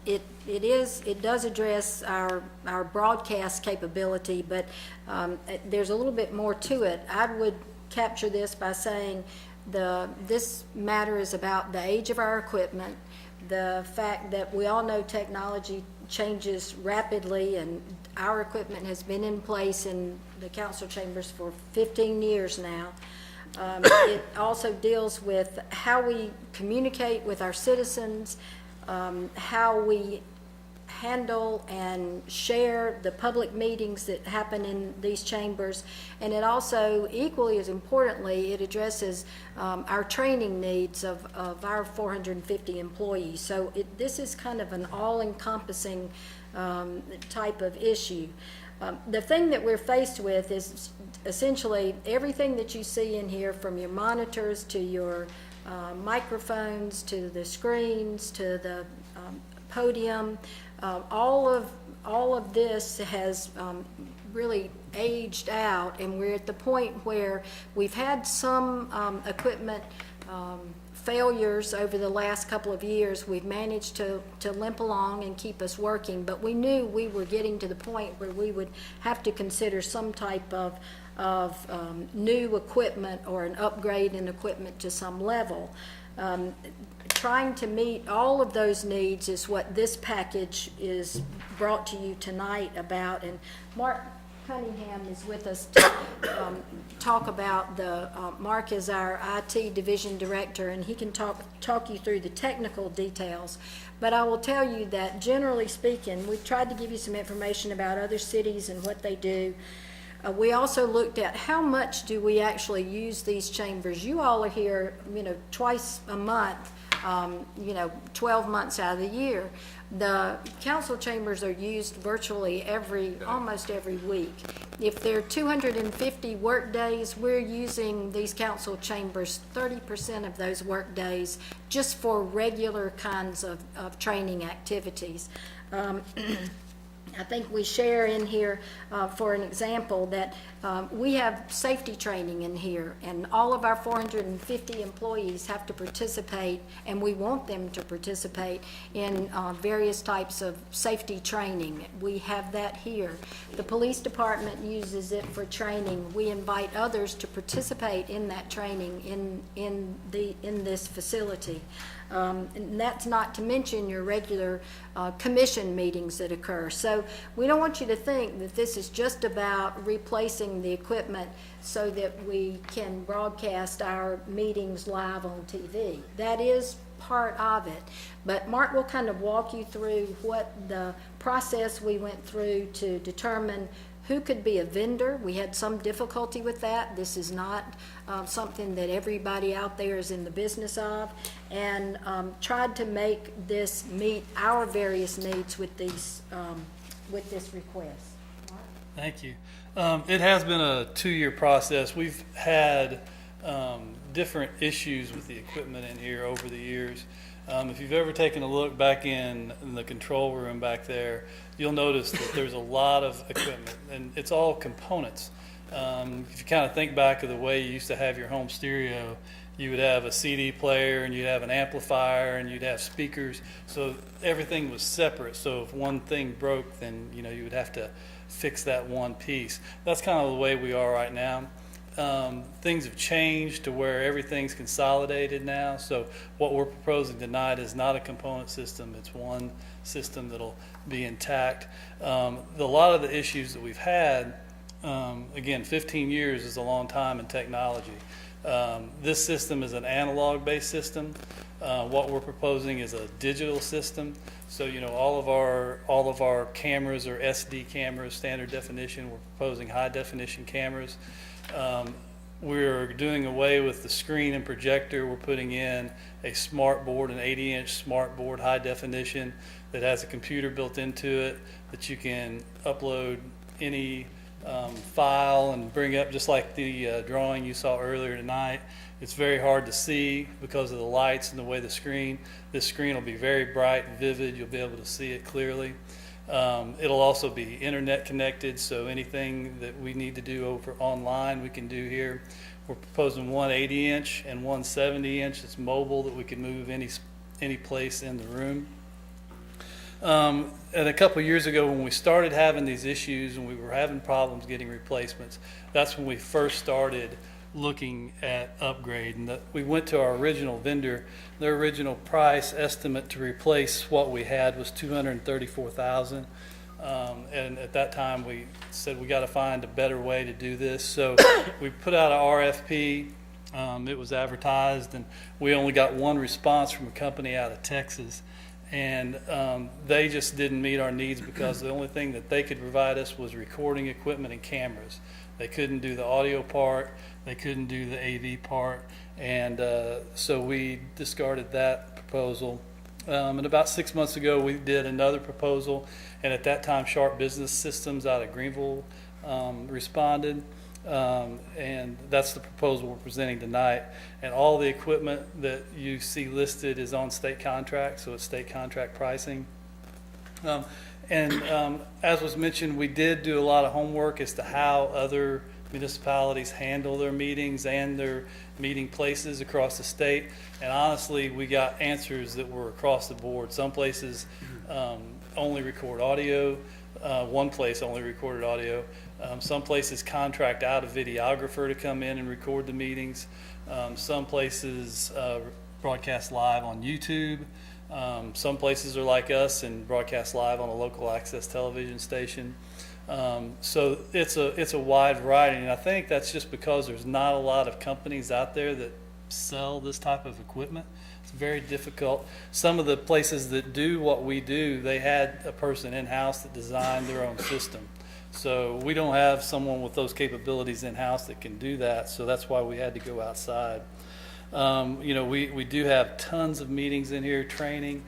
[SPEAKER 4] it does address our broadcast capability, but there's a little bit more to it. I would capture this by saying this matter is about the age of our equipment, the fact that we all know technology changes rapidly, and our equipment has been in place in the council chambers for 15 years now. It also deals with how we communicate with our citizens, how we handle and share the public meetings that happen in these chambers, and it also, equally as importantly, it addresses our training needs of our 450 employees. So this is kind of an all-encompassing type of issue. The thing that we're faced with is essentially everything that you see in here, from your monitors to your microphones to the screens to the podium. All of this has really aged out, and we're at the point where we've had some equipment failures over the last couple of years. We've managed to limp along and keep us working, but we knew we were getting to the point where we would have to consider some type of new equipment or an upgrade in equipment to some level. Trying to meet all of those needs is what this package is brought to you tonight about. And Mark Cunningham is with us to talk about Mark is our IT division director, and he can talk you through the technical details. But I will tell you that generally speaking, we've tried to give you some information about other cities and what they do. We also looked at how much do we actually use these chambers. You all are here, twice a month, 12 months out of the year. The council chambers are used virtually almost every week. If there are 250 work days, we're using these council chambers 30% of those work days just for regular kinds of training activities. I think we share in here, for an example, that we have safety training in here, and all of our 450 employees have to participate, and we want them to participate in various types of safety training. We have that here. The police department uses it for training. We invite others to participate in that training in this facility. And that's not to mention your regular commission meetings that occur. So we don't want you to think that this is just about replacing the equipment so that we can broadcast our meetings live on TV. That is part of it. But Mark will kind of walk you through what the process we went through to determine who could be a vendor. We had some difficulty with that. This is not something that everybody out there is in the business of, and tried to make this meet our various needs with this request. Mark?
[SPEAKER 6] Thank you. It has been a 2-year process. We've had different issues with the equipment in here over the years. If you've ever taken a look back in the control room back there, you'll notice that there's a lot of equipment, and it's all components. If you kind of think back of the way you used to have your home stereo, you would have a CD player, and you'd have an amplifier, and you'd have speakers. So everything was separate. So if one thing broke, then you would have to fix that one piece. That's kind of the way we are right now. Things have changed to where everything's consolidated now. So what we're proposing tonight is not a component system. It's one system that'll be intact. A lot of the issues that we've had, again, 15 years is a long time in technology. This system is an analog-based system. What we're proposing is a digital system. So all of our cameras are SD cameras, standard definition. We're proposing high definition cameras. We're doing away with the screen and projector. We're putting in a smart board, an 80-inch smart board, high definition, that has a computer built into it that you can upload any file and bring up, just like the drawing you saw earlier tonight. It's very hard to see because of the lights and the way this screen will be very bright and vivid. You'll be able to see it clearly. It'll also be internet connected, so anything that we need to do over online, we can do here. We're proposing one 80-inch and one 70-inch. It's mobile, that we can move any place in the room. And a couple of years ago, when we started having these issues and we were having problems getting replacements, that's when we first started looking at upgrade. And we went to our original vendor. Their original price estimate to replace what we had was $234,000. And at that time, we said we got to find a better way to do this. So we put out an RFP. It was advertised, and we only got one response from a company out of Texas. And they just didn't meet our needs because the only thing that they could provide us was recording equipment and cameras. They couldn't do the audio part. They couldn't do the AV part. And so we discarded that proposal. And about 6 months ago, we did another proposal. And at that time, Sharp Business Systems out of Greenville responded. And that's the proposal we're presenting tonight. And all the equipment that you see listed is on state contract, so it's state contract pricing. As was mentioned, we did do a lot of homework as to how other municipalities handle their meetings and their meeting places across the state. And honestly, we got answers that were across the board. Some places only record audio. One place only recorded audio. Some places contract out a videographer to come in and record the meetings. Some places broadcast live on YouTube. Some places are like us and broadcast live on a local access television station. So it's a wide variety, and I think that's just because there's not a lot of companies out there that sell this type of equipment. It's very difficult. Some of the places that do what we do, they had a person in-house that designed their own system. So we don't have someone with those capabilities in-house that can do that, so that's why we had to go outside. We do have tons of meetings in here, training.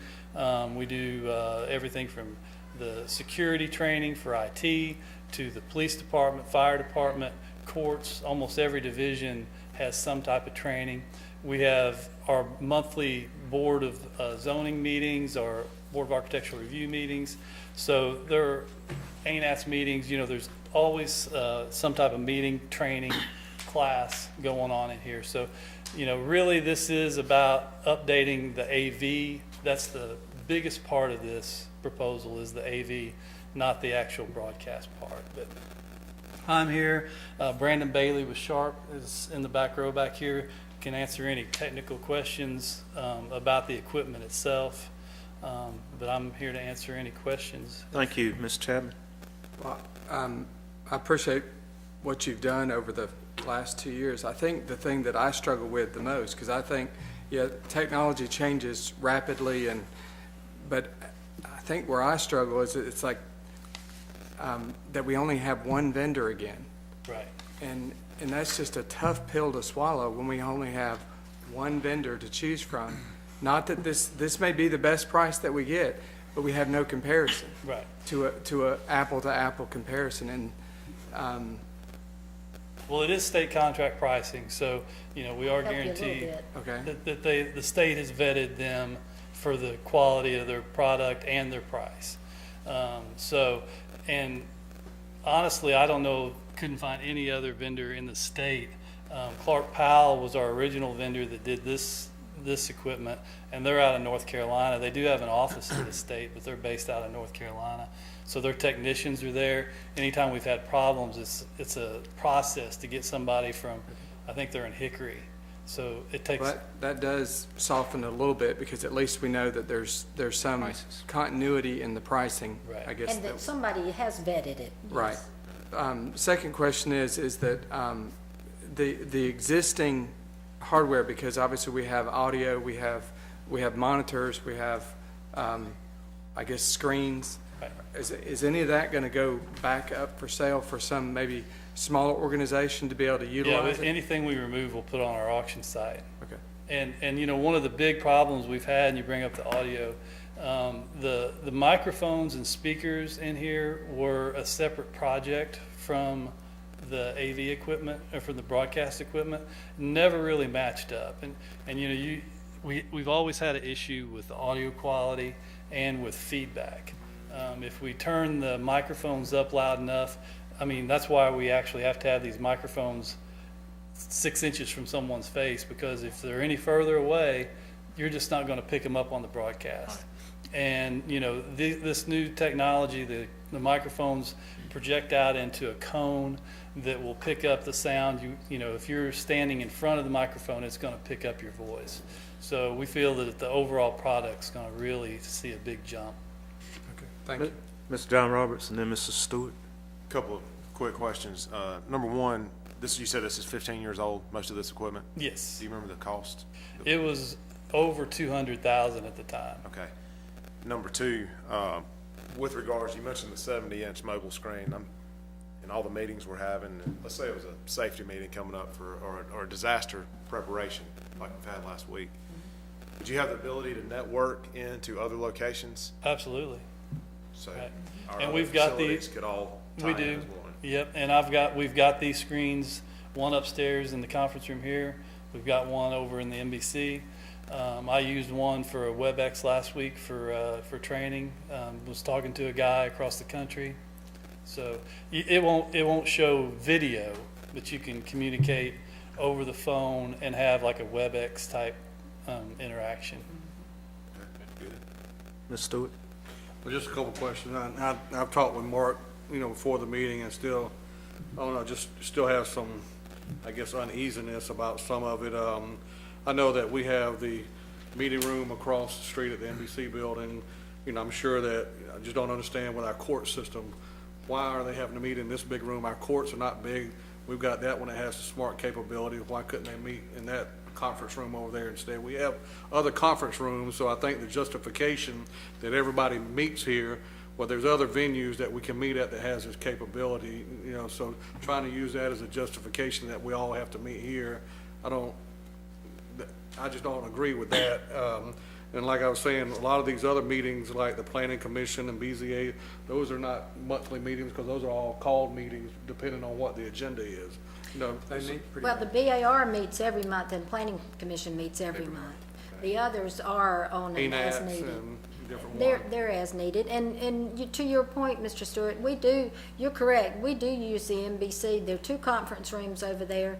[SPEAKER 6] We do everything from the security training for IT to the police department, fire department, courts. Almost every division has some type of training. We have our monthly board of zoning meetings, our board of architectural review meetings. So there are ANATS meetings. There's always some type of meeting, training, class going on in here. So, really this is about updating the AV. That's the biggest part of this proposal, is the AV, not the actual broadcast part. But I'm here. Brandon Bailey with Sharp is in the back row back here. Can answer any technical questions about the equipment itself. But I'm here to answer any questions.
[SPEAKER 1] Thank you, Mr. Chapman.
[SPEAKER 11] Well, I appreciate what you've done over the last 2 years. I think the thing that I struggle with the most, because I think, technology changes rapidly, but I think where I struggle is it's like that we only have one vendor again.
[SPEAKER 6] Right.
[SPEAKER 11] And that's just a tough pill to swallow when we only have one vendor to choose from. Not that this may be the best price that we get, but we have no comparison.
[SPEAKER 6] Right.
[SPEAKER 11] To a apple-to-apple comparison. And
[SPEAKER 6] well, it is state contract pricing, so we are
[SPEAKER 4] Help you a little
[SPEAKER 6] guaranteed
[SPEAKER 11] okay.
[SPEAKER 6] that the state has vetted them for the quality of their product and their price. And honestly, I don't know, couldn't find any other vendor in the state. Clark Powell was our original vendor that did this equipment, and they're out of North Carolina. They do have an office in the state, but they're based out of North Carolina. So their technicians are there. Anytime we've had problems, it's a process to get somebody from, I think they're in Hickory. So it takes.
[SPEAKER 11] But that does soften it a little bit, because at least we know that there's some continuity in the pricing.
[SPEAKER 6] Right.
[SPEAKER 11] I guess.
[SPEAKER 4] And that somebody has vetted it.
[SPEAKER 11] Right.
[SPEAKER 4] Yes.
[SPEAKER 11] Second question is that the existing hardware, because obviously we have audio, we have monitors, we have I guess screens.
[SPEAKER 6] Right.
[SPEAKER 11] Is any of that going to go back up for sale for some maybe smaller organization to be able to utilize it?
[SPEAKER 6] Anything we remove, we'll put on our auction site.
[SPEAKER 11] Okay.
[SPEAKER 6] And you know, one of the big problems we've had, and you bring up the audio, the microphones and speakers in here were a separate project from the AV equipment, or from the broadcast equipment, never really matched up. And you know, we've always had an issue with the audio quality and with feedback. If we turn the microphones up loud enough, I mean, that's why we actually have to have these microphones 6 inches from someone's face, because if they're any further away, you're just not going to pick them up on the broadcast. And, you know, this new technology, the microphones project out into a cone that will pick up the sound. You know, if you're standing in front of the microphone, it's going to pick up your voice. So we feel that the overall product's going to really see a big jump.
[SPEAKER 11] Okay, thank you.
[SPEAKER 1] Mr. John Roberts and then Mr. Stewart.
[SPEAKER 2] Couple of quick questions. Number one, you said this is 15 years old, most of this equipment?
[SPEAKER 6] Yes.
[SPEAKER 2] Do you remember the cost?
[SPEAKER 6] It was over 200,000 at the time.
[SPEAKER 2] Okay. Number two, with regards, you mentioned the 70-inch mobile screen. In all the meetings we're having, and let's say it was a safety meeting coming up or a disaster preparation like we've had last week. Would you have the ability to network into other locations?
[SPEAKER 6] Absolutely.
[SPEAKER 2] So
[SPEAKER 6] Right.
[SPEAKER 2] our
[SPEAKER 6] And
[SPEAKER 2] other
[SPEAKER 6] we've got
[SPEAKER 2] facilities could all tie
[SPEAKER 6] We
[SPEAKER 2] in
[SPEAKER 6] do.
[SPEAKER 2] as one.
[SPEAKER 6] Yep, and we've got these screens, one upstairs in the conference room here. We've got one over in the NBC. I used one for a WebEx last week for training. Was talking to a guy across the country. So it won't show video, but you can communicate over the phone and have like a WebEx type interaction.
[SPEAKER 1] Ms. Stewart?
[SPEAKER 7] Well, just a couple of questions. I've talked with Mark, you know, before the meeting, and still, I don't know, just still have some, I guess, uneasiness about some of it. I know that we have the meeting room across the street at the NBC building. You know, I'm sure that, I just don't understand with our court system, why are they having to meet in this big room? Our courts are not big. We've got that one that has the smart capability. Why couldn't they meet in that conference room over there instead? We have other conference rooms, so I think the justification that everybody meets here, well, there's other venues that we can meet at that has this capability, you know, so trying to use that as a justification that we all have to meet here, I just don't agree with that. And like I was saying, a lot of these other meetings, like the Planning Commission and BZA, those are not monthly meetings, because those are all called meetings depending on what the agenda is. You know,
[SPEAKER 11] They meet pretty
[SPEAKER 4] Well,
[SPEAKER 11] much.
[SPEAKER 4] the BAR meets every month and Planning Commission meets every month. The others are on an as
[SPEAKER 7] ENATs
[SPEAKER 4] needed.
[SPEAKER 7] and different ones.
[SPEAKER 4] They're as needed, and to your point, Mr. Stewart, you're correct, we do use the NBC, there are 2 conference rooms over there.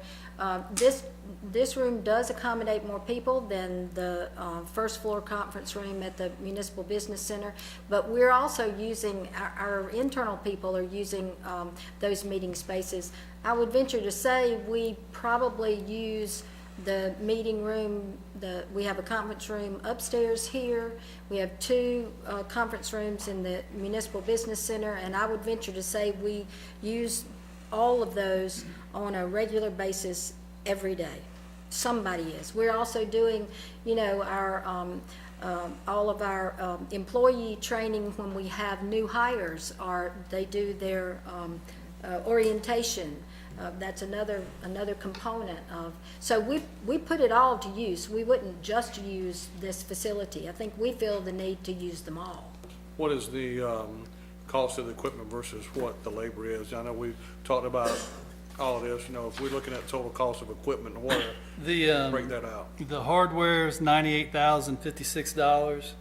[SPEAKER 4] This room does accommodate more people than the first floor conference room at the Municipal Business Center, but we're also using, our internal people are using those meeting spaces. I would venture to say we probably use the meeting room, we have a conference room upstairs here. We have 2 conference rooms in the Municipal Business Center, and I would venture to say we use all of those on a regular basis every day. Somebody is. We're also doing, you know, our all of our employee training when we have new hires, they do their orientation. That's another component of, so we put it all to use. We wouldn't just use this facility. I think we feel the need to use them all.
[SPEAKER 7] What is the cost of the equipment versus what the labor is? I know we've talked about all of this, you know, if we're looking at total cost of equipment, what, break that out.
[SPEAKER 6] The hardware is $98,056.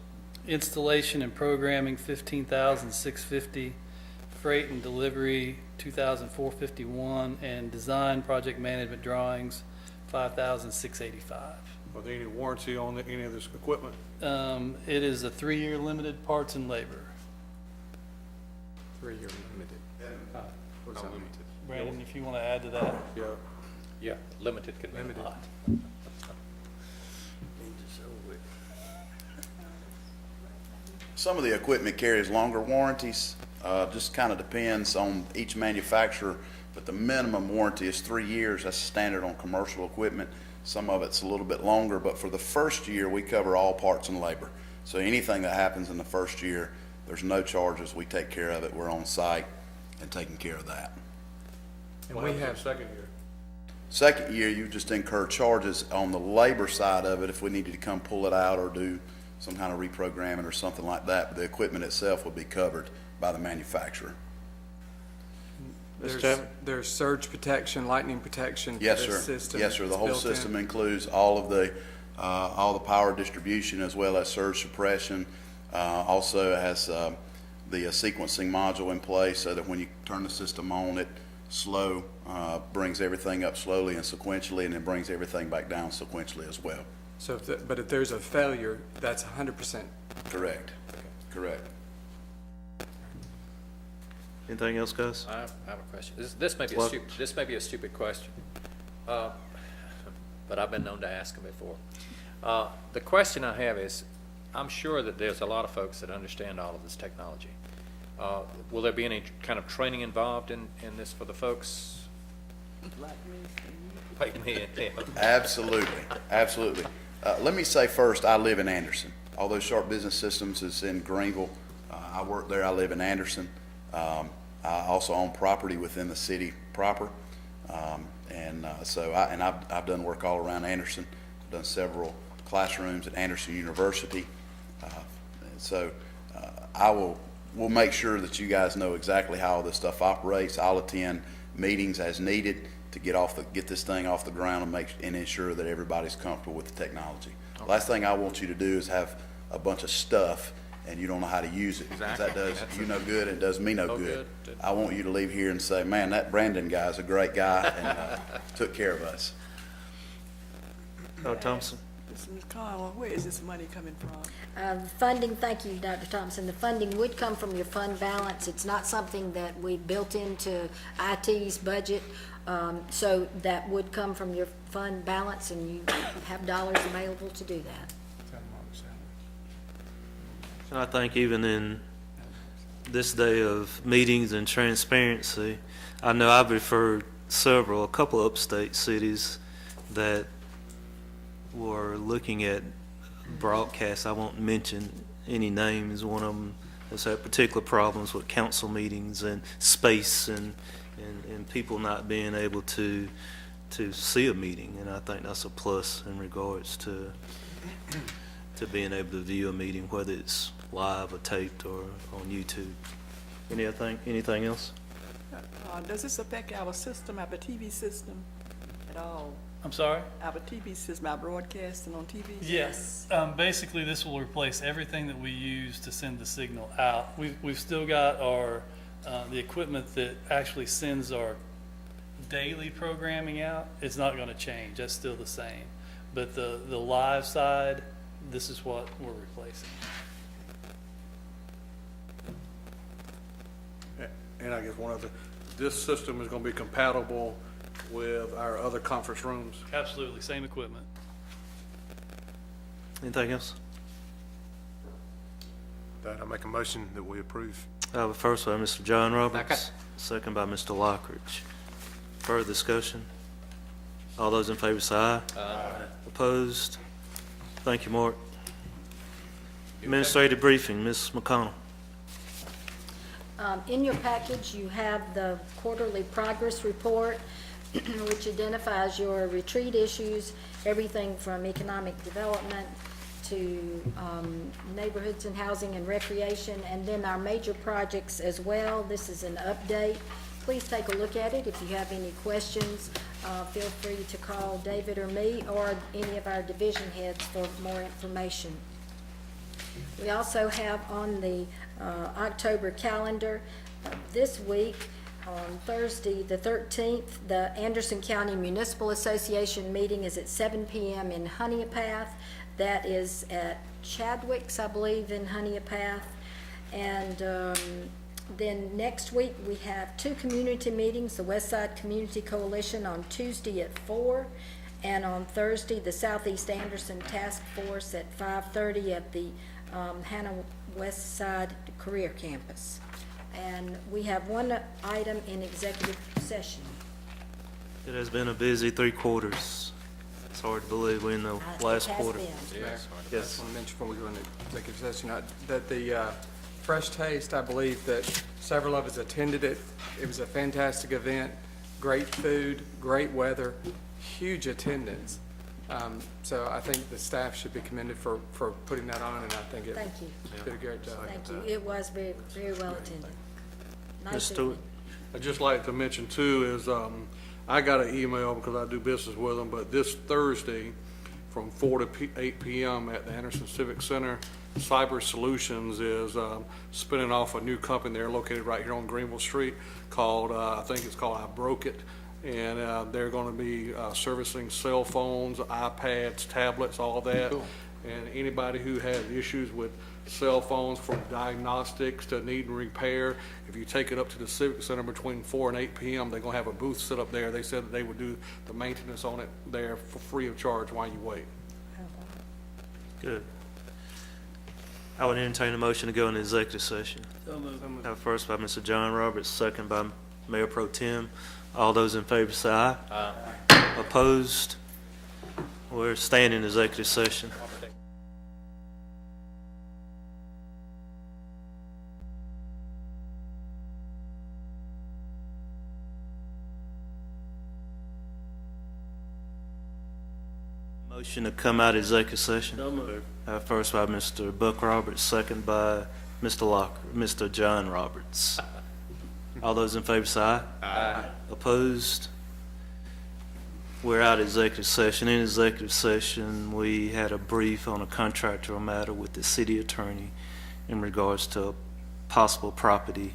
[SPEAKER 6] Installation and programming, $15,650. Freight and delivery, $2,451, and design project management drawings, $5,685.
[SPEAKER 7] Are there any warranty on any of this equipment?
[SPEAKER 6] It is a 3-year limited parts and labor.
[SPEAKER 11] 3-year limited. What's that mean?
[SPEAKER 6] Brandon, if you want to add to that.
[SPEAKER 7] Yeah.
[SPEAKER 8] Yeah, limited can mean a lot.
[SPEAKER 16] Some of the equipment carries longer warranties, just kind of depends on each manufacturer, but the minimum warranty is 3 years. That's standard on commercial equipment. Some of it's a little bit longer, but for the first year, we cover all parts and labor. So anything that happens in the first year, there's no charges. We take care of it. We're on site and taking care of that.
[SPEAKER 11] And
[SPEAKER 7] What
[SPEAKER 11] we
[SPEAKER 7] happens in
[SPEAKER 11] have,
[SPEAKER 7] the second year?
[SPEAKER 16] Second year, you just incur charges on the labor side of it if we needed to come pull it out or do some kind of reprogramming or something like that. But the equipment itself would be covered by the manufacturer.
[SPEAKER 1] Mr. Chapman?
[SPEAKER 11] There's surge protection, lightning protection for
[SPEAKER 16] Yes,
[SPEAKER 11] this
[SPEAKER 16] sir.
[SPEAKER 11] system.
[SPEAKER 16] Yes, sir. The
[SPEAKER 11] It's
[SPEAKER 16] whole
[SPEAKER 11] built in.
[SPEAKER 16] system includes all the power distribution as well as surge suppression. Also has the sequencing module in place so that when you turn the system on, it brings everything up slowly and sequentially, and then brings everything back down sequentially as well.
[SPEAKER 11] So, but if there's a failure, that's 100%.
[SPEAKER 16] Correct. Correct.
[SPEAKER 1] Anything else, guys?
[SPEAKER 8] I have a question. This may be
[SPEAKER 1] What?
[SPEAKER 8] this may be a stupid question, but I've been known to ask them before. The question I have is, I'm sure that there's a lot of folks that understand all of this technology. Will there be any kind of training involved in this for the folks? Like me and them.
[SPEAKER 16] Absolutely. Absolutely. Let me say first, I live in Anderson. Although Sharp Business Systems is in Greenville, I work there. I live in Anderson. I also own property within the city proper. I've done work all around Anderson. I've done several classrooms at Anderson University. We'll make sure that you guys know exactly how all this stuff operates. I'll attend meetings as needed to get this thing off the ground and ensure that everybody's comfortable with the technology. Okay. Last thing I want you to do is have a bunch of stuff and you don't know how to use it.
[SPEAKER 8] Exactly.
[SPEAKER 16] That does you no good and does me no good.
[SPEAKER 8] Good.
[SPEAKER 16] I want you to leave here and say, man, that Brandon guy's a great guy and took care of us.
[SPEAKER 1] Thompson?
[SPEAKER 14] Mr. McConnell, where is this money coming from?
[SPEAKER 4] Funding, thank you, Dr. Thompson. The funding would come from your fund balance. It's not something that we built into IT's budget. So that would come from your fund balance, and you have dollars available to do that.
[SPEAKER 1] And I think even in this day of meetings and transparency, I know I've referred a couple of upstate cities that were looking at broadcasts. I won't mention any names. One of them has had particular problems with council meetings and space and people not being able to see a meeting. And I think that's a plus in regards to being able to view a meeting, whether it's live or taped or on YouTube. Anything else?
[SPEAKER 14] Does this affect our system, our TV system at all?
[SPEAKER 6] I'm sorry?
[SPEAKER 14] Our TV system, our broadcasting on TV?
[SPEAKER 6] Yes. Basically, this will replace everything that we use to send the signal out. We've still got our the equipment that actually sends our daily programming out. It's not going to change. That's still the same. But the live side, this is what we're replacing.
[SPEAKER 7] And I guess this system is going to be compatible with our other conference rooms.
[SPEAKER 6] Absolutely, same equipment.
[SPEAKER 1] Anything else?
[SPEAKER 2] That I make a motion that we approve.
[SPEAKER 1] I have a first by Mr. John Roberts, second by Mr. Lockridge. Further discussion? All those in favor say aye. Aye. Opposed? Thank you, Mark. Administrative briefing, Ms. McConnell.
[SPEAKER 4] In your package, you have the quarterly progress report, which identifies your retreat issues, everything from economic development to neighborhoods and housing and recreation, and then our major projects as well. This is an update. Please take a look at it. If you have any questions, feel free to call David or me or any of our division heads for more information. We also have on the October calendar this week, on Thursday, the 13th, the Anderson County Municipal Association meeting is at 7 p.m. in Honeypath. That is at Chadwick's, I believe, in Honeypath. And then next week, we have two community meetings, the Westside Community Coalition on Tuesday at 4, and on Thursday, the Southeast Anderson Task Force at 5:30 at the Hannah Westside Career Campus. And we have one item in executive session.
[SPEAKER 1] It has been a busy 3 quarters. It's hard to believe we're in the last quarter.
[SPEAKER 11] Mayor,
[SPEAKER 1] Yes.
[SPEAKER 11] I just want to mention before we go into executive session that the Fresh Taste, I believe that several of us attended it. It was a fantastic event, great food, great weather, huge attendance. So I think the staff should be commended for putting that on, and I think it
[SPEAKER 4] Thank you.
[SPEAKER 11] did a great job.
[SPEAKER 4] Thank you. It was very, very well attended.
[SPEAKER 1] Ms.
[SPEAKER 4] Nice
[SPEAKER 1] Stewart?
[SPEAKER 4] evening.
[SPEAKER 7] I'd just like to mention too is, I got an email because I do business with them, but this Thursday from 4 to 8 p.m. at the Anderson Civic Center, Cyber Solutions is spinning off a new company there located right here on Greenville Street called, I think it's called I Broke It. And they're going to be servicing cell phones, iPads, tablets, all that. And anybody who has issues with cell phones, from diagnostics to needing repair, if you take it up to the Civic Center between 4 and 8 p.m., they're going to have a booth set up there. They said that they would do the maintenance on it there for free of charge while you wait.
[SPEAKER 1] Good. I would entertain a motion to go into executive session.
[SPEAKER 12] So moved.
[SPEAKER 1] First by Mr. John Roberts, second by Mayor Pro Tem. All those in favor say aye. Aye. Opposed? We're staying in executive session. Motion to come out of executive session.
[SPEAKER 12] So moved.
[SPEAKER 1] First by Mr. Buck Roberts, second by Mr. John Roberts. All those in favor say aye. Aye. Opposed? We're out of executive session. In executive session, we had a brief on a contractual matter with the city attorney in regards to a possible property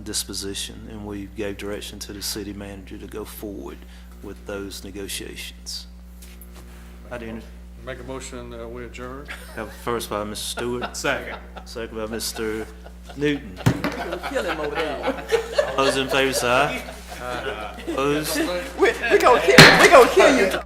[SPEAKER 1] disposition, and we gave direction to the city manager to go forward with those negotiations.
[SPEAKER 7] Make a motion that we adjourn.
[SPEAKER 1] Have a first by Mr. Stewart. Second. Second by Mr. Newton.
[SPEAKER 12] Kill him over there.
[SPEAKER 1] All those in favor say aye. Opposed?
[SPEAKER 14] We gonna kill you.